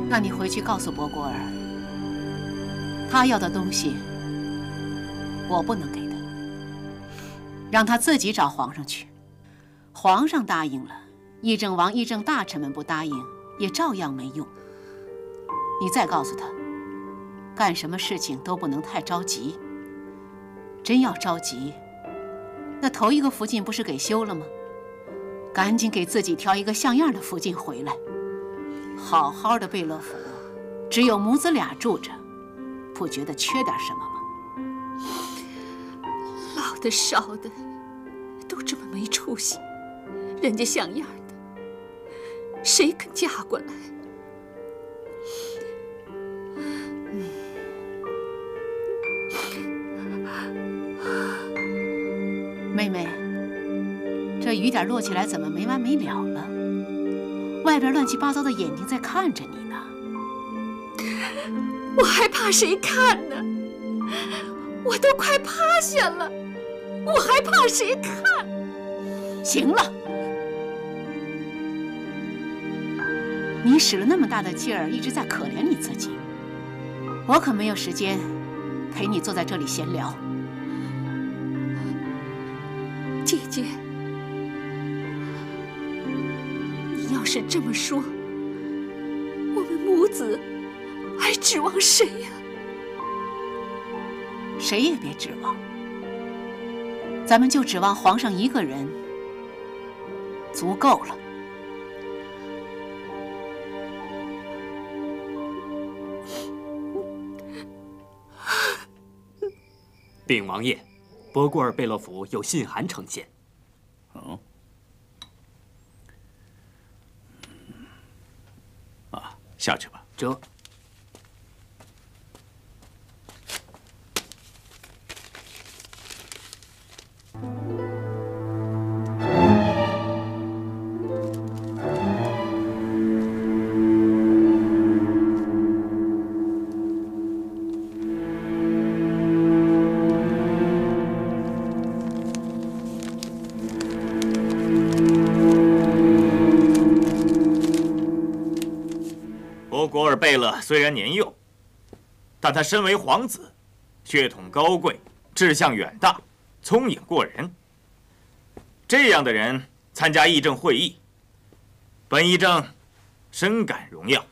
那你回去告诉博果儿，他要的东西我不能给他，让他自己找皇上去。皇上答应了，议政王、议政大臣们不答应，也照样没用。你再告诉他，干什么事情都不能太着急。真要着急，那头一个福晋不是给修了吗？赶紧给自己挑一个像样的福晋回来。好好的贝勒府，只有母子俩住着，不觉得缺点什么吗？老的少的都这么没出息，人家像样的，谁肯嫁过来？妹妹，这雨点落起来怎么没完没了了？外边乱七八糟的眼睛在看着你呢。我还怕谁看呢？我都快趴下了，我还怕谁看？行了，你使了那么大的劲儿，一直在可怜你自己，我可没有时间陪你坐在这里闲聊。姐姐，你要是这么说，我们母子还指望谁呀？谁也别指望，咱们就指望皇上一个人，足够了。禀王爷，博古尔贝勒府有信函呈现。哦。啊，下去吧。这。博古尔贝勒虽然年幼，但他身为皇子，血统高贵，志向远大，聪颖过人。这样的人参加议政会议，本议政深感荣耀。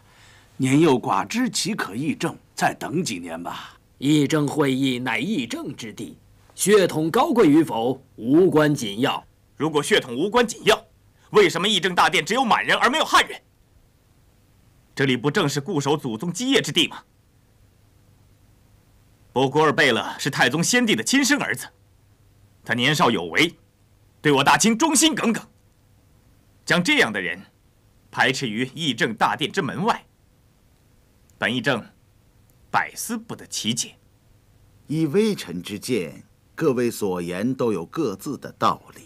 年幼寡知，岂可议政？再等几年吧。议政会议乃议政之地，血统高贵与否无关紧要。如果血统无关紧要，为什么议政大殿只有满人而没有汉人？这里不正是固守祖宗基业之地吗？博古尔贝勒是太宗先帝的亲生儿子，他年少有为，对我大清忠心耿耿。将这样的人排斥于议政大殿之门外，本议政百思不得其解。以微臣之见，各位所言都有各自的道理。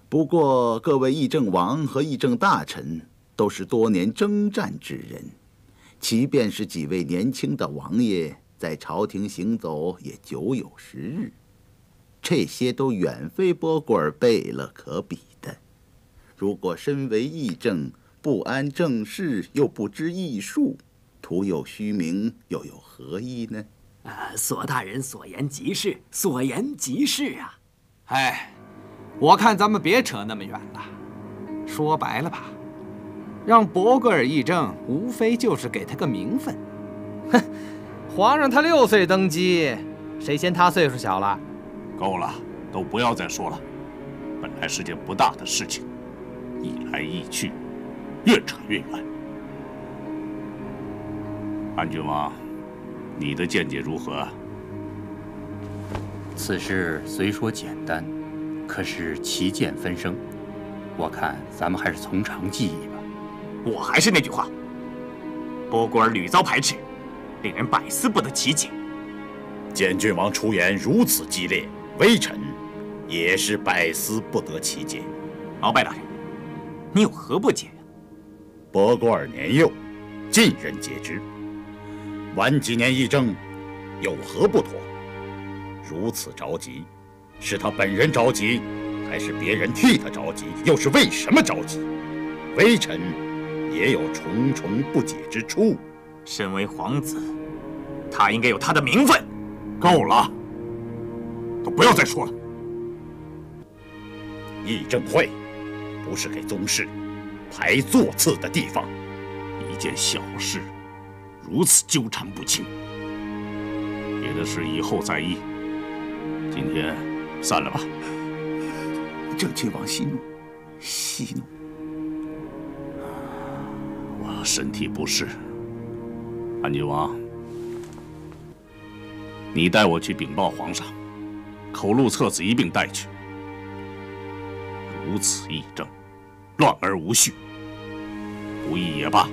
不过，各位议政王和议政大臣都是多年征战之人，即便是几位年轻的王爷，在朝廷行走也久有时日，这些都远非博古尔贝勒可比的。如果身为议政，不谙政事，又不知艺术，徒有虚名，又有何意呢？索大人所言极是，所言极是啊！哎，我看咱们别扯那么远了。说白了吧，让博格尔议政，无非就是给他个名分。哼，皇上他6岁登基，谁嫌他岁数小了？够了，都不要再说了。本来是件不大的事情，议来议去，越扯越远。安郡王，你的见解如何？此事虽说简单，可是旗舰纷生，我看咱们还是从长计议吧。我还是那句话，波孤儿屡遭排斥，令人百思不得其解。简郡王出言如此激烈，微臣也是百思不得其解。鳌拜大人，你有何不解呀？波孤儿年幼，尽人皆知。晚几年议政，有何不妥？如此着急，是他本人着急，还是别人替他着急？又是为什么着急？微臣也有重重不解之处。身为皇子，他应该有他的名分。够了，都不要再说了。议政会不是给宗室排座次的地方，一件小事，如此纠缠不清。别的事以后再议，今天散了吧。郑郡王息怒，息怒。我身体不适，安郡王，你带我去禀报皇上，口录册子一并带去。如此议政，乱而无序，不议也罢。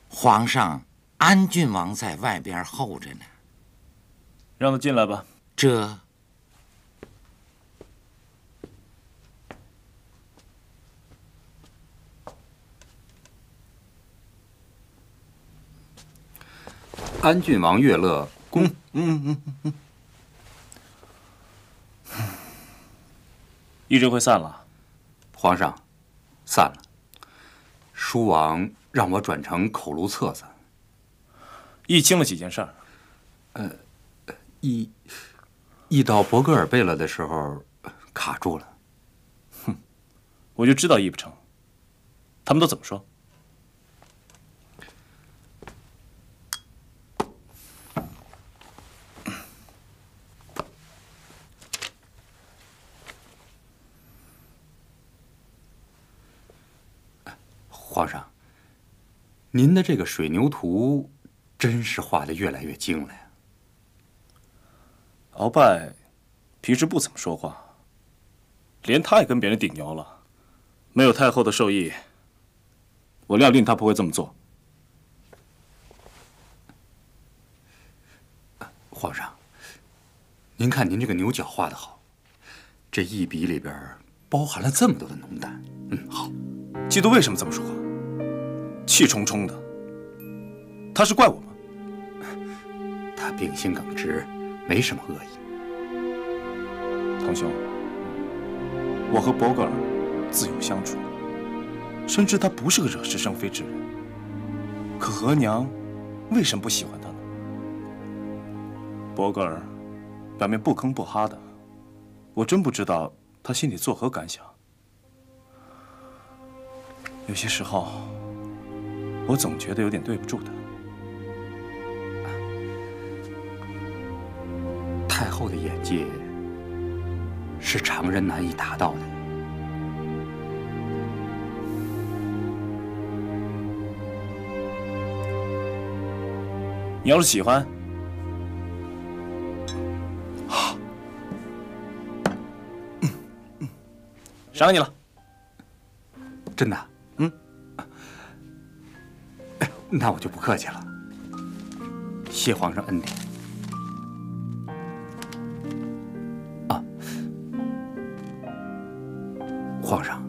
皇上，安郡王在外边候着呢。让他进来吧。这。安郡王乐乐恭。议政会散了。皇上，散了。书王让我转成口录册子。议清了几件事儿。议到伯格尔贝勒的时候卡住了。哼，我就知道议不成。他们都怎么说？皇上，您的这个水牛图真是画得越来越精了呀。鳌拜平时不怎么说话，连他也跟别人顶牛了。没有太后的授意，我料定他不会这么做。皇上，您看您这个牛角画得好，这一笔里边包含了这么多的浓淡。好。季度为什么这么说话？气冲冲的，他是怪我吗？他秉性耿直，没什么恶意。堂兄，我和伯格尔自由相处，深知他不是个惹是生非之人。可额娘为什么不喜欢他呢？伯格尔表面不吭不哈的，我真不知道他心里作何感想。有些时候，我总觉得有点对不住他。太后的眼界是常人难以达到的。你要是喜欢，赏给你了。真的？那我就不客气了，谢皇上恩典。皇上，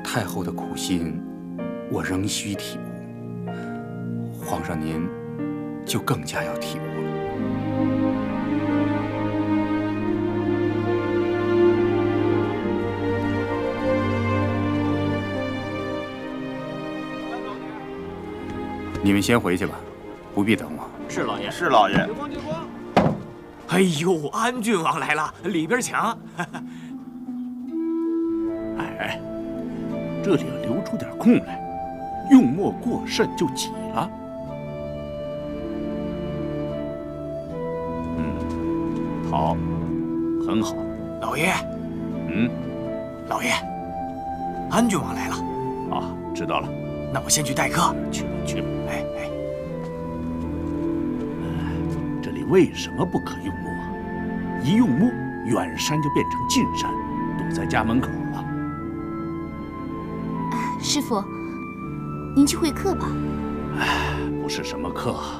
太后的苦心，我仍需体悟。皇上您就更加要体悟了。你们先回去吧，不必等我。是老爷。是老爷。哎呦，安郡王来了，里边请。哎，这里要留出点空来，用墨过甚就挤了。好，很好。老爷。老爷，安郡王来了。啊，知道了。那我先去待客。去吧，去吧。哎。这里为什么不可用墨？一用墨，远山就变成近山，堵在家门口了。师傅，您去会客吧。不是什么客，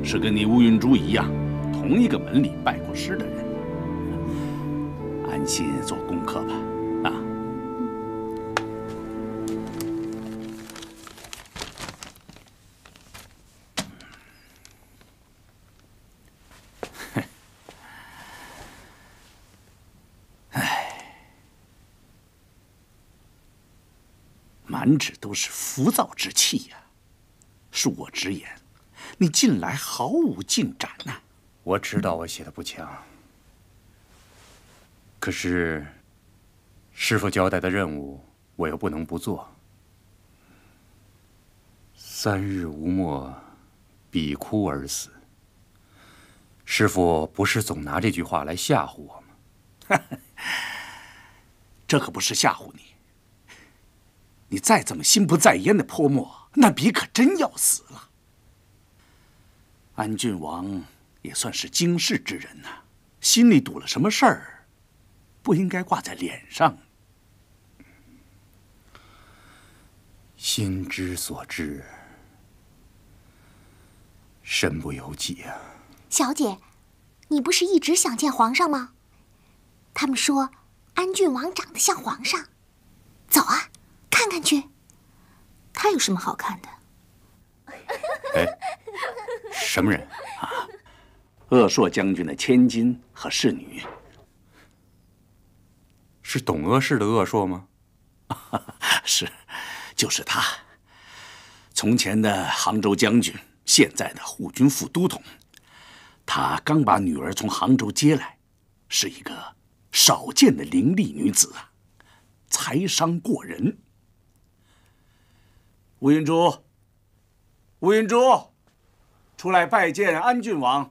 是跟你乌云珠一样，同一个门里拜过师的人。安心做功课吧，啊。满纸都是浮躁之气呀！恕我直言，你近来毫无进展呐。我知道我写的不强，可是师傅交代的任务，我又不能不做。3日无墨，必枯而死。师傅不是总拿这句话来吓唬我吗？这可不是吓唬你。你再怎么心不在焉的泼墨，那笔可真要死了。安郡王也算是经世之人呐，心里堵了什么事儿，不应该挂在脸上。心之所至，身不由己啊。小姐，你不是一直想见皇上吗？他们说安郡王长得像皇上，走啊，看看去。他有什么好看的？哎，什么人啊？鄂硕将军的千金和侍女。是董鄂氏的鄂硕吗？是，就是他。从前的杭州将军，现在的护军副都统。他刚把女儿从杭州接来，是一个少见的伶俐女子啊，才商过人。乌云珠，乌云珠，出来拜见安郡王。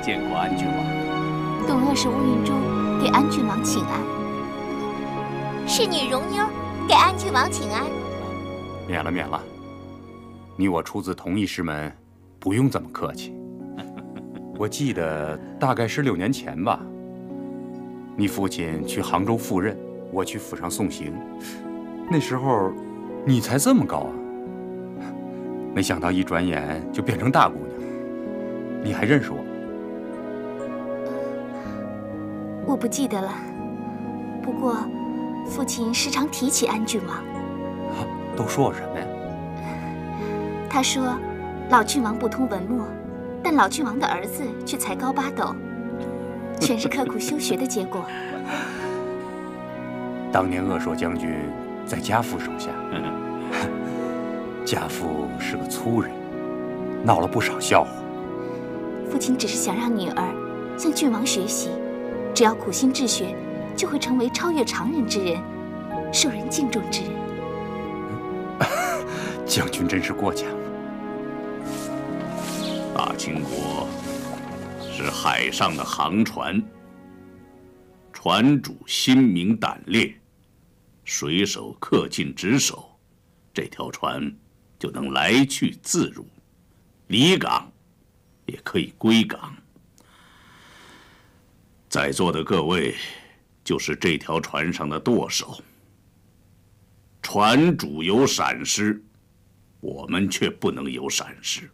见过安郡王。董鄂是乌云珠给安郡王请安，是女荣妞给安郡王请安。免了，免了。你我出自同一师门，不用这么客气。我记得大概是6年前吧，你父亲去杭州赴任，我去府上送行。那时候你才这么高啊，没想到一转眼就变成大姑娘。你还认识我吗？我不记得了，不过父亲时常提起安郡王。都说我什么呀？他说，老郡王不通文墨，但老郡王的儿子却才高8斗，全是刻苦修学的结果。当年鄂硕将军在家父手下，家父是个粗人，闹了不少笑话。父亲只是想让女儿向郡王学习，只要苦心治学，就会成为超越常人之人，受人敬重之人。将军真是过奖。大清国是海上的航船，船主心明胆烈，水手恪尽职守，这条船就能来去自如，离港也可以归港。在座的各位就是这条船上的舵手，船主有闪失，我们却不能有闪失。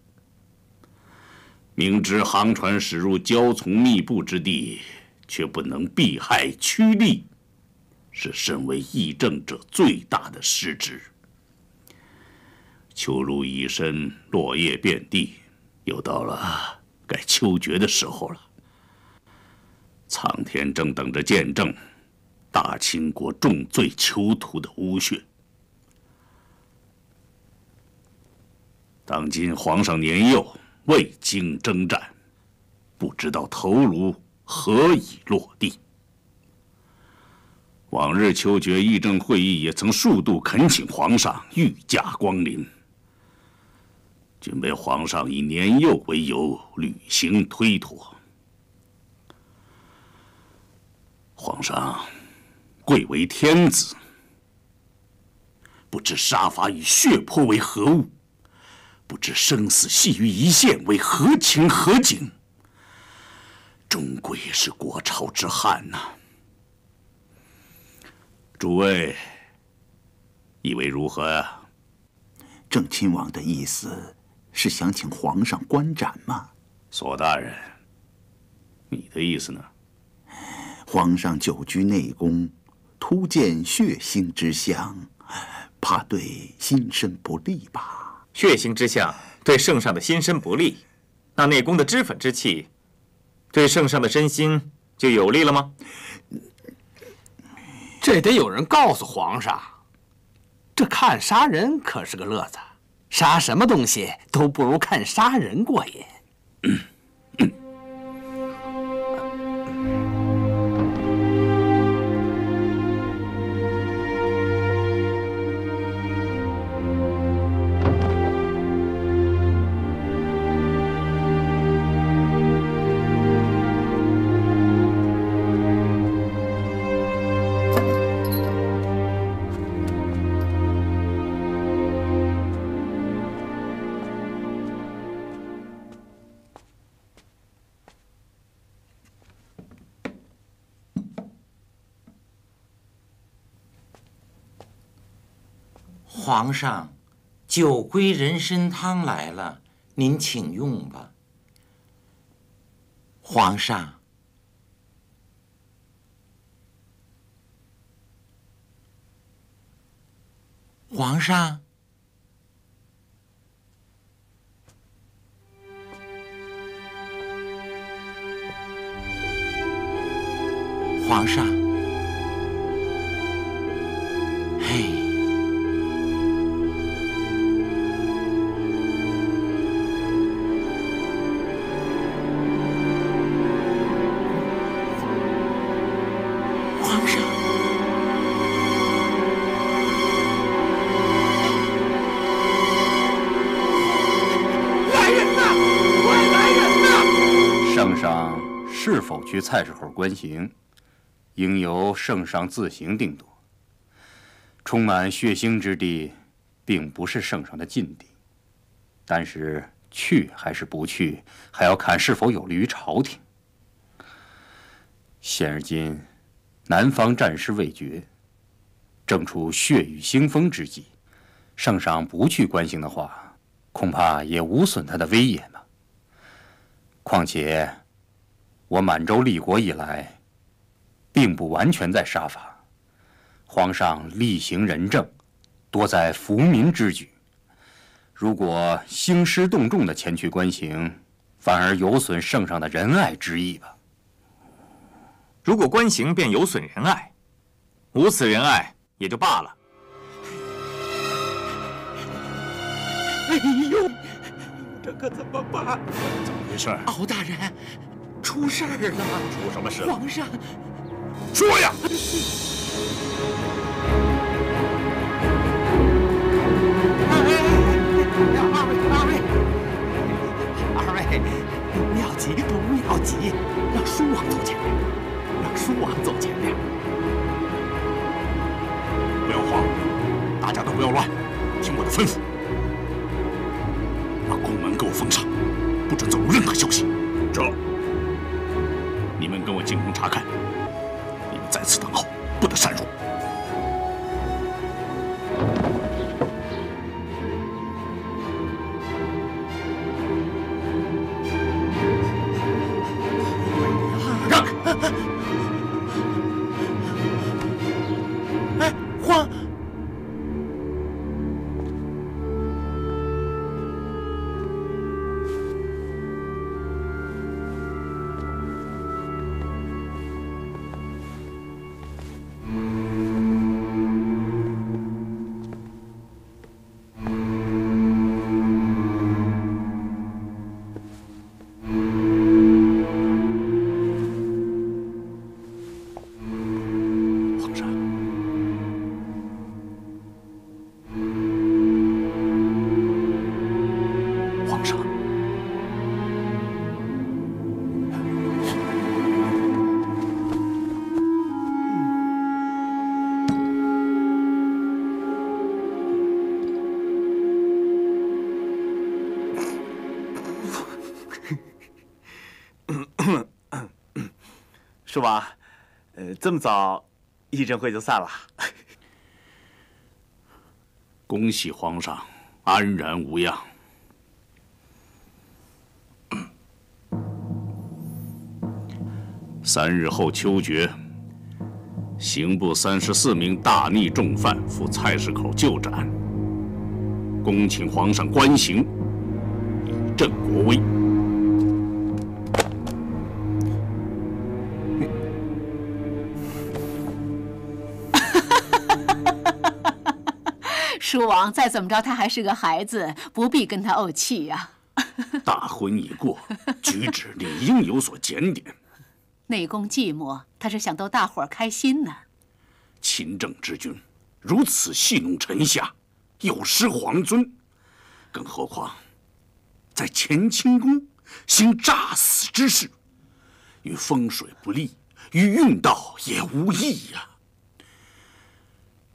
明知航船驶入交从密布之地，却不能避害趋利，是身为议政者最大的失职。秋露已深，落叶遍地，又到了该秋决的时候了。苍天正等着见证大清国重罪囚徒的污血。当今皇上年幼，未经征战，不知道头颅何以落地。往日秋决议政会议也曾数度恳请皇上御驾光临，均被皇上以年幼为由履行推脱。皇上，贵为天子，不知杀伐与血泊为何物，不知生死系于一线为何情何景。终归是国朝之憾呐。诸位以为如何呀？郑亲王的意思是想请皇上观斩吗？索大人，你的意思呢？皇上久居内宫，突见血腥之象，怕对心身不利吧？血腥之象对圣上的心身不利，那内宫的脂粉之气，对圣上的身心就有利了吗？这得有人告诉皇上，这看杀人可是个乐子，杀什么东西都不如看杀人过瘾。皇上，酒归人参汤来了，您请用吧。皇上，皇上，皇上，嘿。是否去菜市口观刑，应由圣上自行定夺。充满血腥之地，并不是圣上的禁地，但是去还是不去，还要看是否有利于朝廷。现而今，南方战事未决，正处血雨腥风之际，圣上不去观刑的话，恐怕也无损他的威严吧。况且，我满洲立国以来，并不完全在杀伐，皇上厉行仁政，多在扶民之举。如果兴师动众地前去观刑，反而有损圣上的仁爱之意吧。如果观刑便有损仁爱，无此仁爱也就罢了。哎呦，这可怎么办？怎么回事？敖大人，出事儿了！出什么事了？皇上，说呀！二位，妙急不妙急，让叔王走前面，让叔王走前面。不要慌，大家都不要乱，听我的吩咐，把宫门给我封上，不准走入任何消息。这，你们跟我进宫查看，你们在此等候，不得擅入。让开！哎，皇。叔王，这么早，议政会就散了。恭喜皇上安然无恙。3日后秋决，刑部34名大逆重犯赴菜市口就斩，恭请皇上观刑，以振国威。叔王，再怎么着他还是个孩子，不必跟他怄气呀。大婚已过，举止理应有所检点。内公寂寞，他是想逗大伙儿开心呢。勤政之君，如此戏弄臣下，有失皇尊。更何况，在乾清宫行诈死之事，与风水不利，与运道也无益呀。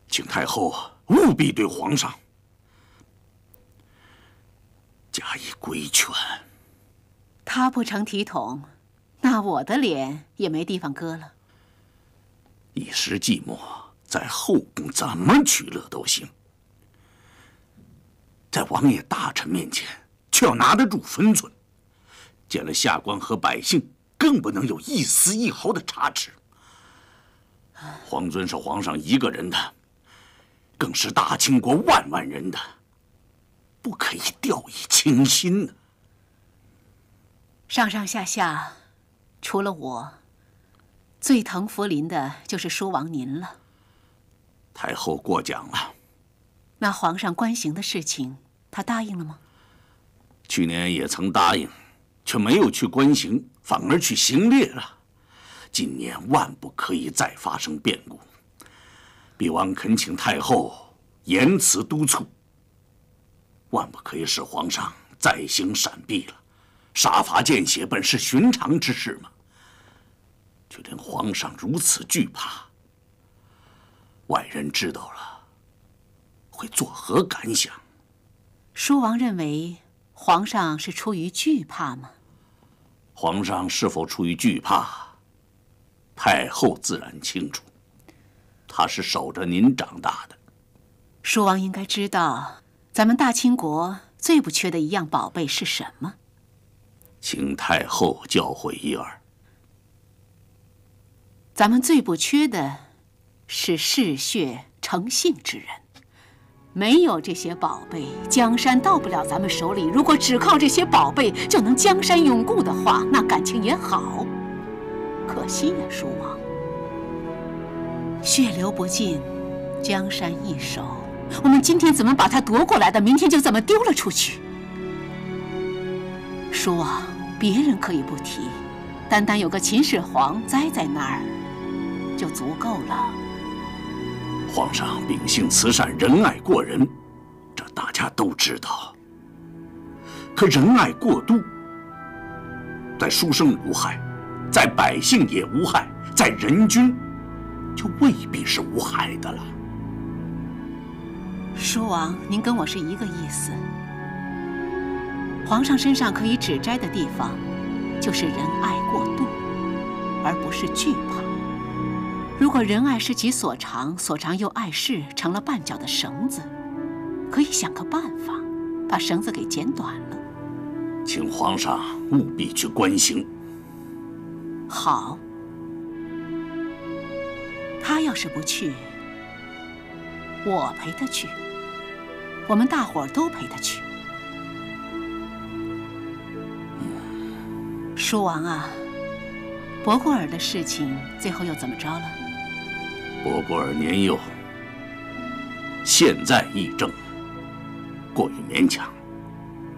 请太后务必对皇上加以规劝。他不成体统，那我的脸也没地方搁了。一时寂寞，在后宫怎么取乐都行，在王爷大臣面前却要拿得住分寸，见了下官和百姓，更不能有一丝一毫的差池。皇尊是皇上一个人的，更是大清国万万人的，不可以掉以轻心呢。上上下下，除了我，最疼福临的就是叔王您了。太后过奖了。那皇上关刑的事情，他答应了吗？去年也曾答应，却没有去关刑，反而去行猎了。今年万不可以再发生变故。鄙王恳请太后严词督促，万不可以使皇上再行闪避了。杀伐见血本是寻常之事嘛，却令皇上如此惧怕，外人知道了，会作何感想？叔王认为皇上是出于惧怕吗？皇上是否出于惧怕，太后自然清楚。他是守着您长大的。叔王应该知道，咱们大清国最不缺的一样宝贝是什么？请太后教诲一二。咱们最不缺的是嗜血成性之人。没有这些宝贝，江山到不了咱们手里。如果只靠这些宝贝就能江山永固的话，那感情也好。可惜呀，叔王，血流不尽，江山易手。我们今天怎么把它夺过来的，明天就怎么丢了出去。叔王，别人可以不提，单单有个秦始皇栽在那儿，就足够了。皇上秉性慈善，仁爱过人，这大家都知道。可仁爱过度，在书生无害，在百姓也无害，在人君就未必是无害的了。叔王，您跟我是一个意思。皇上身上可以指摘的地方，就是仁爱过度，而不是惧怕。如果仁爱是其所长，所长又碍事，成了绊脚的绳子，可以想个办法，把绳子给剪短了。请皇上务必去关刑。好，他要是不去，我陪他去，我们大伙儿都陪他去。叔王啊，博过尔的事情最后又怎么着了？博过尔年幼，现在议政过于勉强，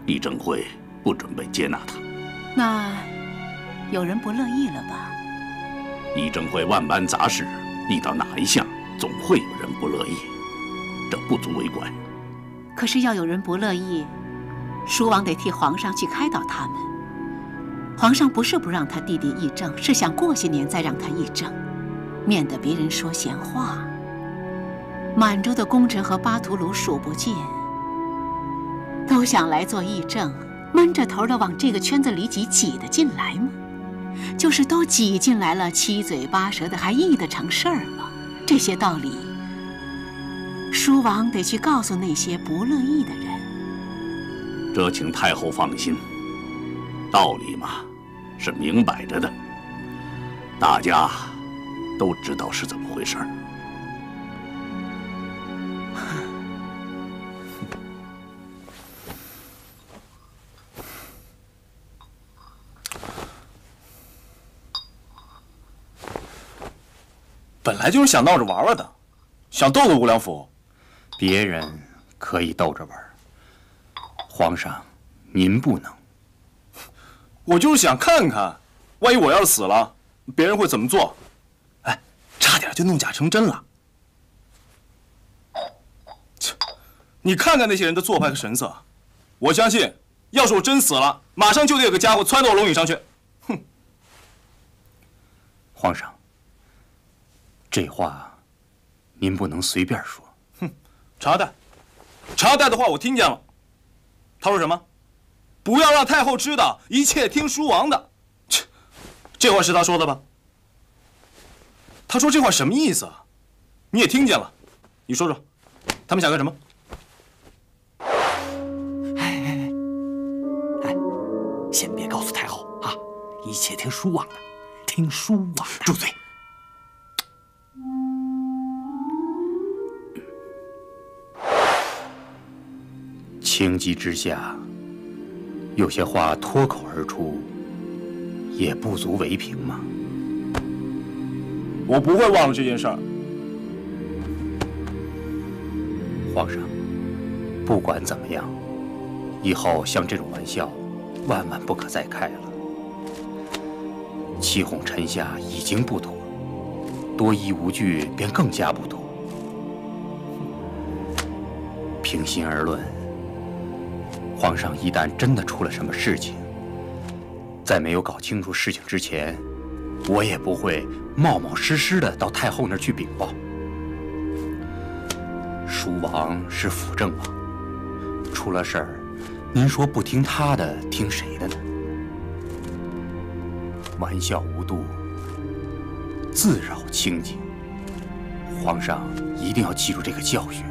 议政会不准备接纳他。那有人不乐意了吧？议政会万般杂事，议到哪一项，总会有人不乐意，这不足为怪。可是要有人不乐意，叔王得替皇上去开导他们。皇上不是不让他弟弟议政，是想过些年再让他议政，免得别人说闲话。满洲的功臣和巴图鲁数不尽，都想来做议政，闷着头的往这个圈子里挤，挤得进来吗？就是都挤进来了，七嘴八舌的还议得成事儿吗？这些道理，书王得去告诉那些不乐意的人。这请太后放心，道理嘛是明摆着的，大家都知道是怎么回事儿。本来就是想闹着玩玩的，想逗逗吴良辅。别人可以逗着玩，皇上，您不能。我就是想看看，万一我要是死了，别人会怎么做？哎，差点就弄假成真了。切，你看看那些人的做派和神色，我相信，要是我真死了，马上就得有个家伙窜到我龙椅上去。哼！皇上。这话，您不能随便说。哼，查代的话我听见了。他说什么？不要让太后知道，一切听书王的。切，这话是他说的吧？他说这话什么意思啊？你也听见了，你说说，他们想干什么？哎，先别告诉太后啊，一切听书王的，听书王的。住嘴！情急之下，有些话脱口而出，也不足为凭嘛。我不会忘了这件事儿。皇上，不管怎么样，以后像这种玩笑，万万不可再开了。欺哄臣下已经不妥，多疑无惧便更加不妥。平心而论。皇上一旦真的出了什么事情，在没有搞清楚事情之前，我也不会冒冒失失的到太后那儿去禀报。书王是辅政王，出了事儿，您说不听他的，听谁的呢？玩笑无度，自扰清静。皇上一定要记住这个教训。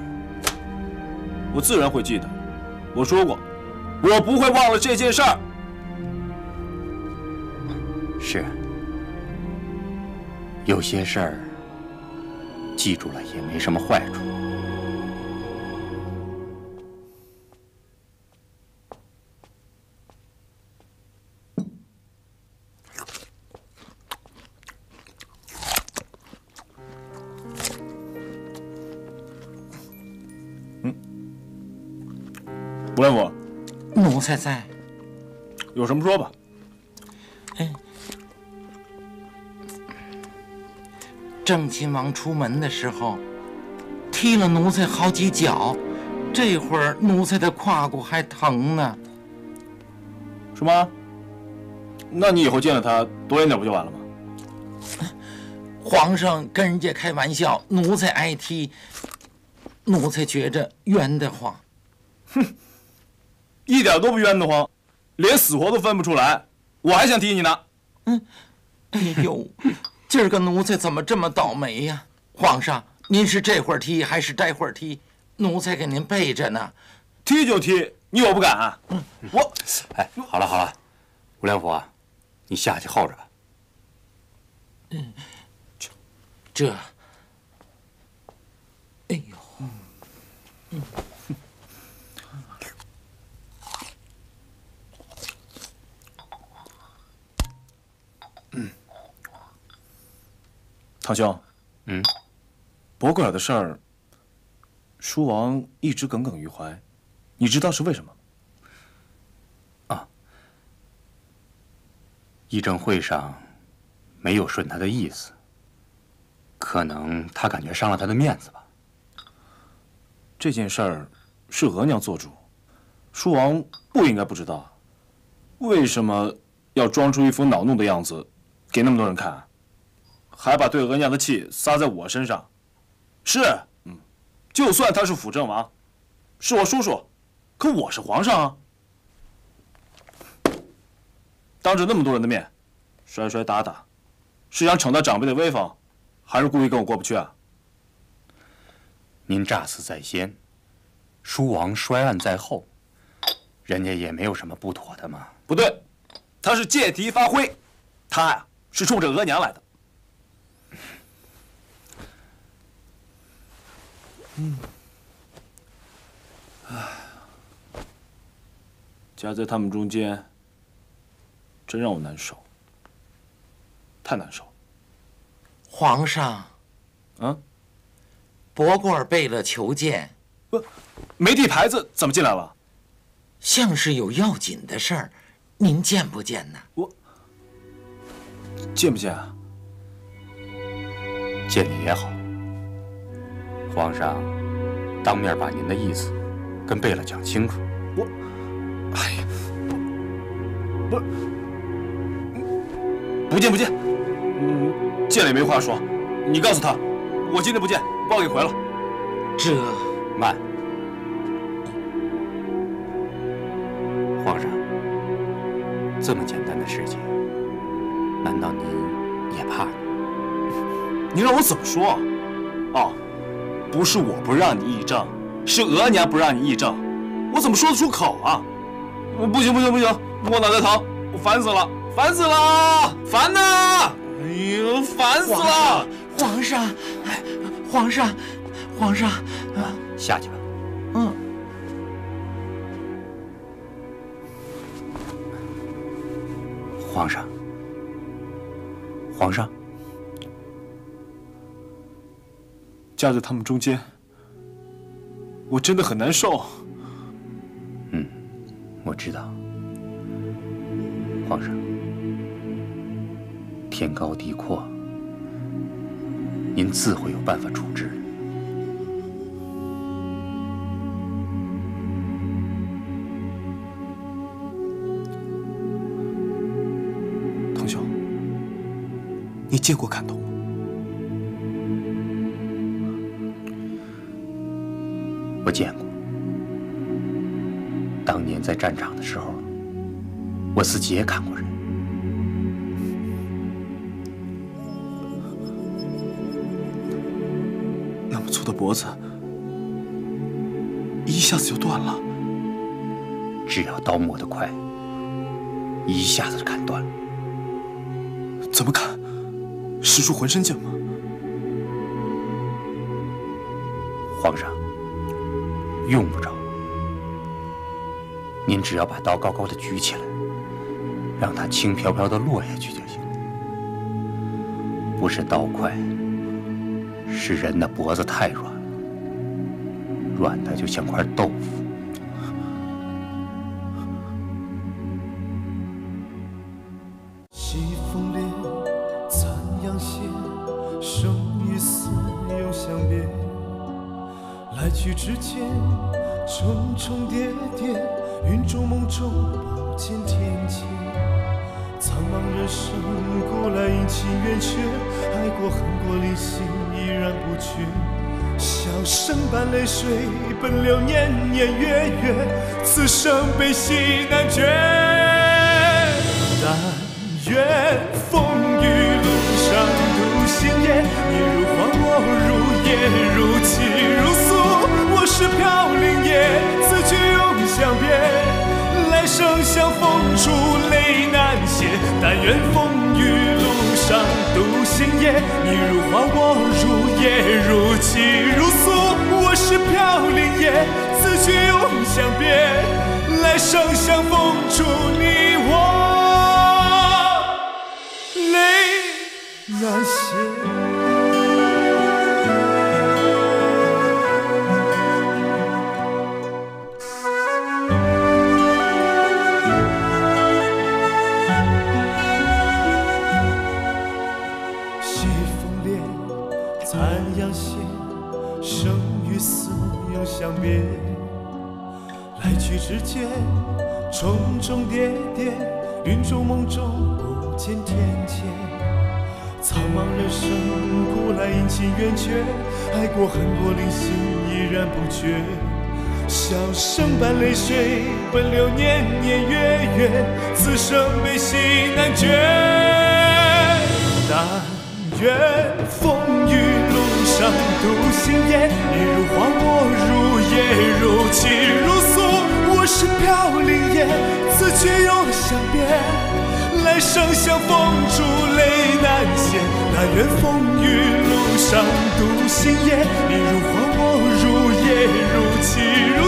我自然会记得，我说过。我不会忘了这件事儿。是，有些事儿记住了也没什么坏处。吴良辅。奴才在，有什么说吧。郑亲王出门的时候，踢了奴才好几脚，这会儿奴才的胯骨还疼呢。是吗？那你以后见了他多远点不就完了吗？皇上跟人家开玩笑，奴才挨踢，奴才觉着冤得慌。哼！一点都不冤得慌，连死活都分不出来，我还想踢你呢。哎呦，今儿个奴才怎么这么倒霉呀？皇上，您是这会儿踢还是待会儿踢？奴才给您备着呢。踢就踢，你我不敢啊。我，哎，好了，吴良辅啊，你下去候着吧。这，哎呦，堂兄，伯格尔的事儿，书王一直耿耿于怀，你知道是为什么吗？啊，议政会上没有顺他的意思，可能他感觉伤了他的面子吧。这件事儿是额娘做主，书王不应该不知道。为什么要装出一副恼怒的样子，给那么多人看？还把对额娘的气撒在我身上。是，就算他是辅政王，是我叔叔，可我是皇上啊。当着那么多人的面，摔摔打打，是想逞他长辈的威风，还是故意跟我过不去啊？您诈死在先，叔王摔案在后，人家也没有什么不妥的嘛。不对，他是借题发挥，他呀是冲着额娘来的。夹在他们中间，真让我难受，太难受了。皇上，博过儿备了求见。没递牌子怎么进来了？像是有要紧的事儿，您见不见呢？我见不见啊？见也好。皇上当面把您的意思跟贝勒讲清楚。哎呀，不见不见，见了也没话说。你告诉他，我今天不见，包给回了。这慢，皇上，这么简单的事情，难道您也怕？你让我怎么说？哦，不是我不让你议政，是额娘不让你议政，我怎么说得出口啊？不行不行不行，我脑袋疼，我烦死了，烦死了，烦呐！哎呦，烦死了！皇上，皇上，皇上，下去吧。皇上，皇上，夹在他们中间，我真的很难受。我知道，皇上，天高地阔，您自会有办法处置。腾兄，你见过砍头吗？我见过。当年在战场的时候，我自己也砍过人。那么粗的脖子，一下子就断了。只要刀磨得快，一下子就砍断了。怎么砍？使出浑身劲吗？皇上，用不着。您只要把刀高高的举起来，让它轻飘飘的落下去就行。不是刀快，是人的脖子太软了，软的就像块豆腐。西风烈，残阳斜，生与死永相别。来去之间，重重叠叠。云中梦中不见天界，苍茫人生古来阴晴圆缺，爱过恨过离心依然不绝，笑声般泪水奔流年年月月，此生悲喜难决。但愿风雨路上独行也，你如花我如叶，如泣如诉，我是飘零叶，此去永相别。来生相逢处泪难歇，但愿风雨路上独行也，你如花我如叶，如泣如诉，我是飘零叶，此去永相别。来生相逢处你我泪难歇。相别，来去之间，重重叠叠，云中梦中不见天界。苍茫人生古来阴晴圆缺，爱过恨过离心依然不绝。笑声般泪水奔流年年月月，此生悲喜难决。但愿风雨路上独行也，你如花，我如叶，如泣如诉。我是飘零叶，此去永相别。来生相逢，珠泪难歇。但愿风雨路上独行也，你如花，我如叶，如泣如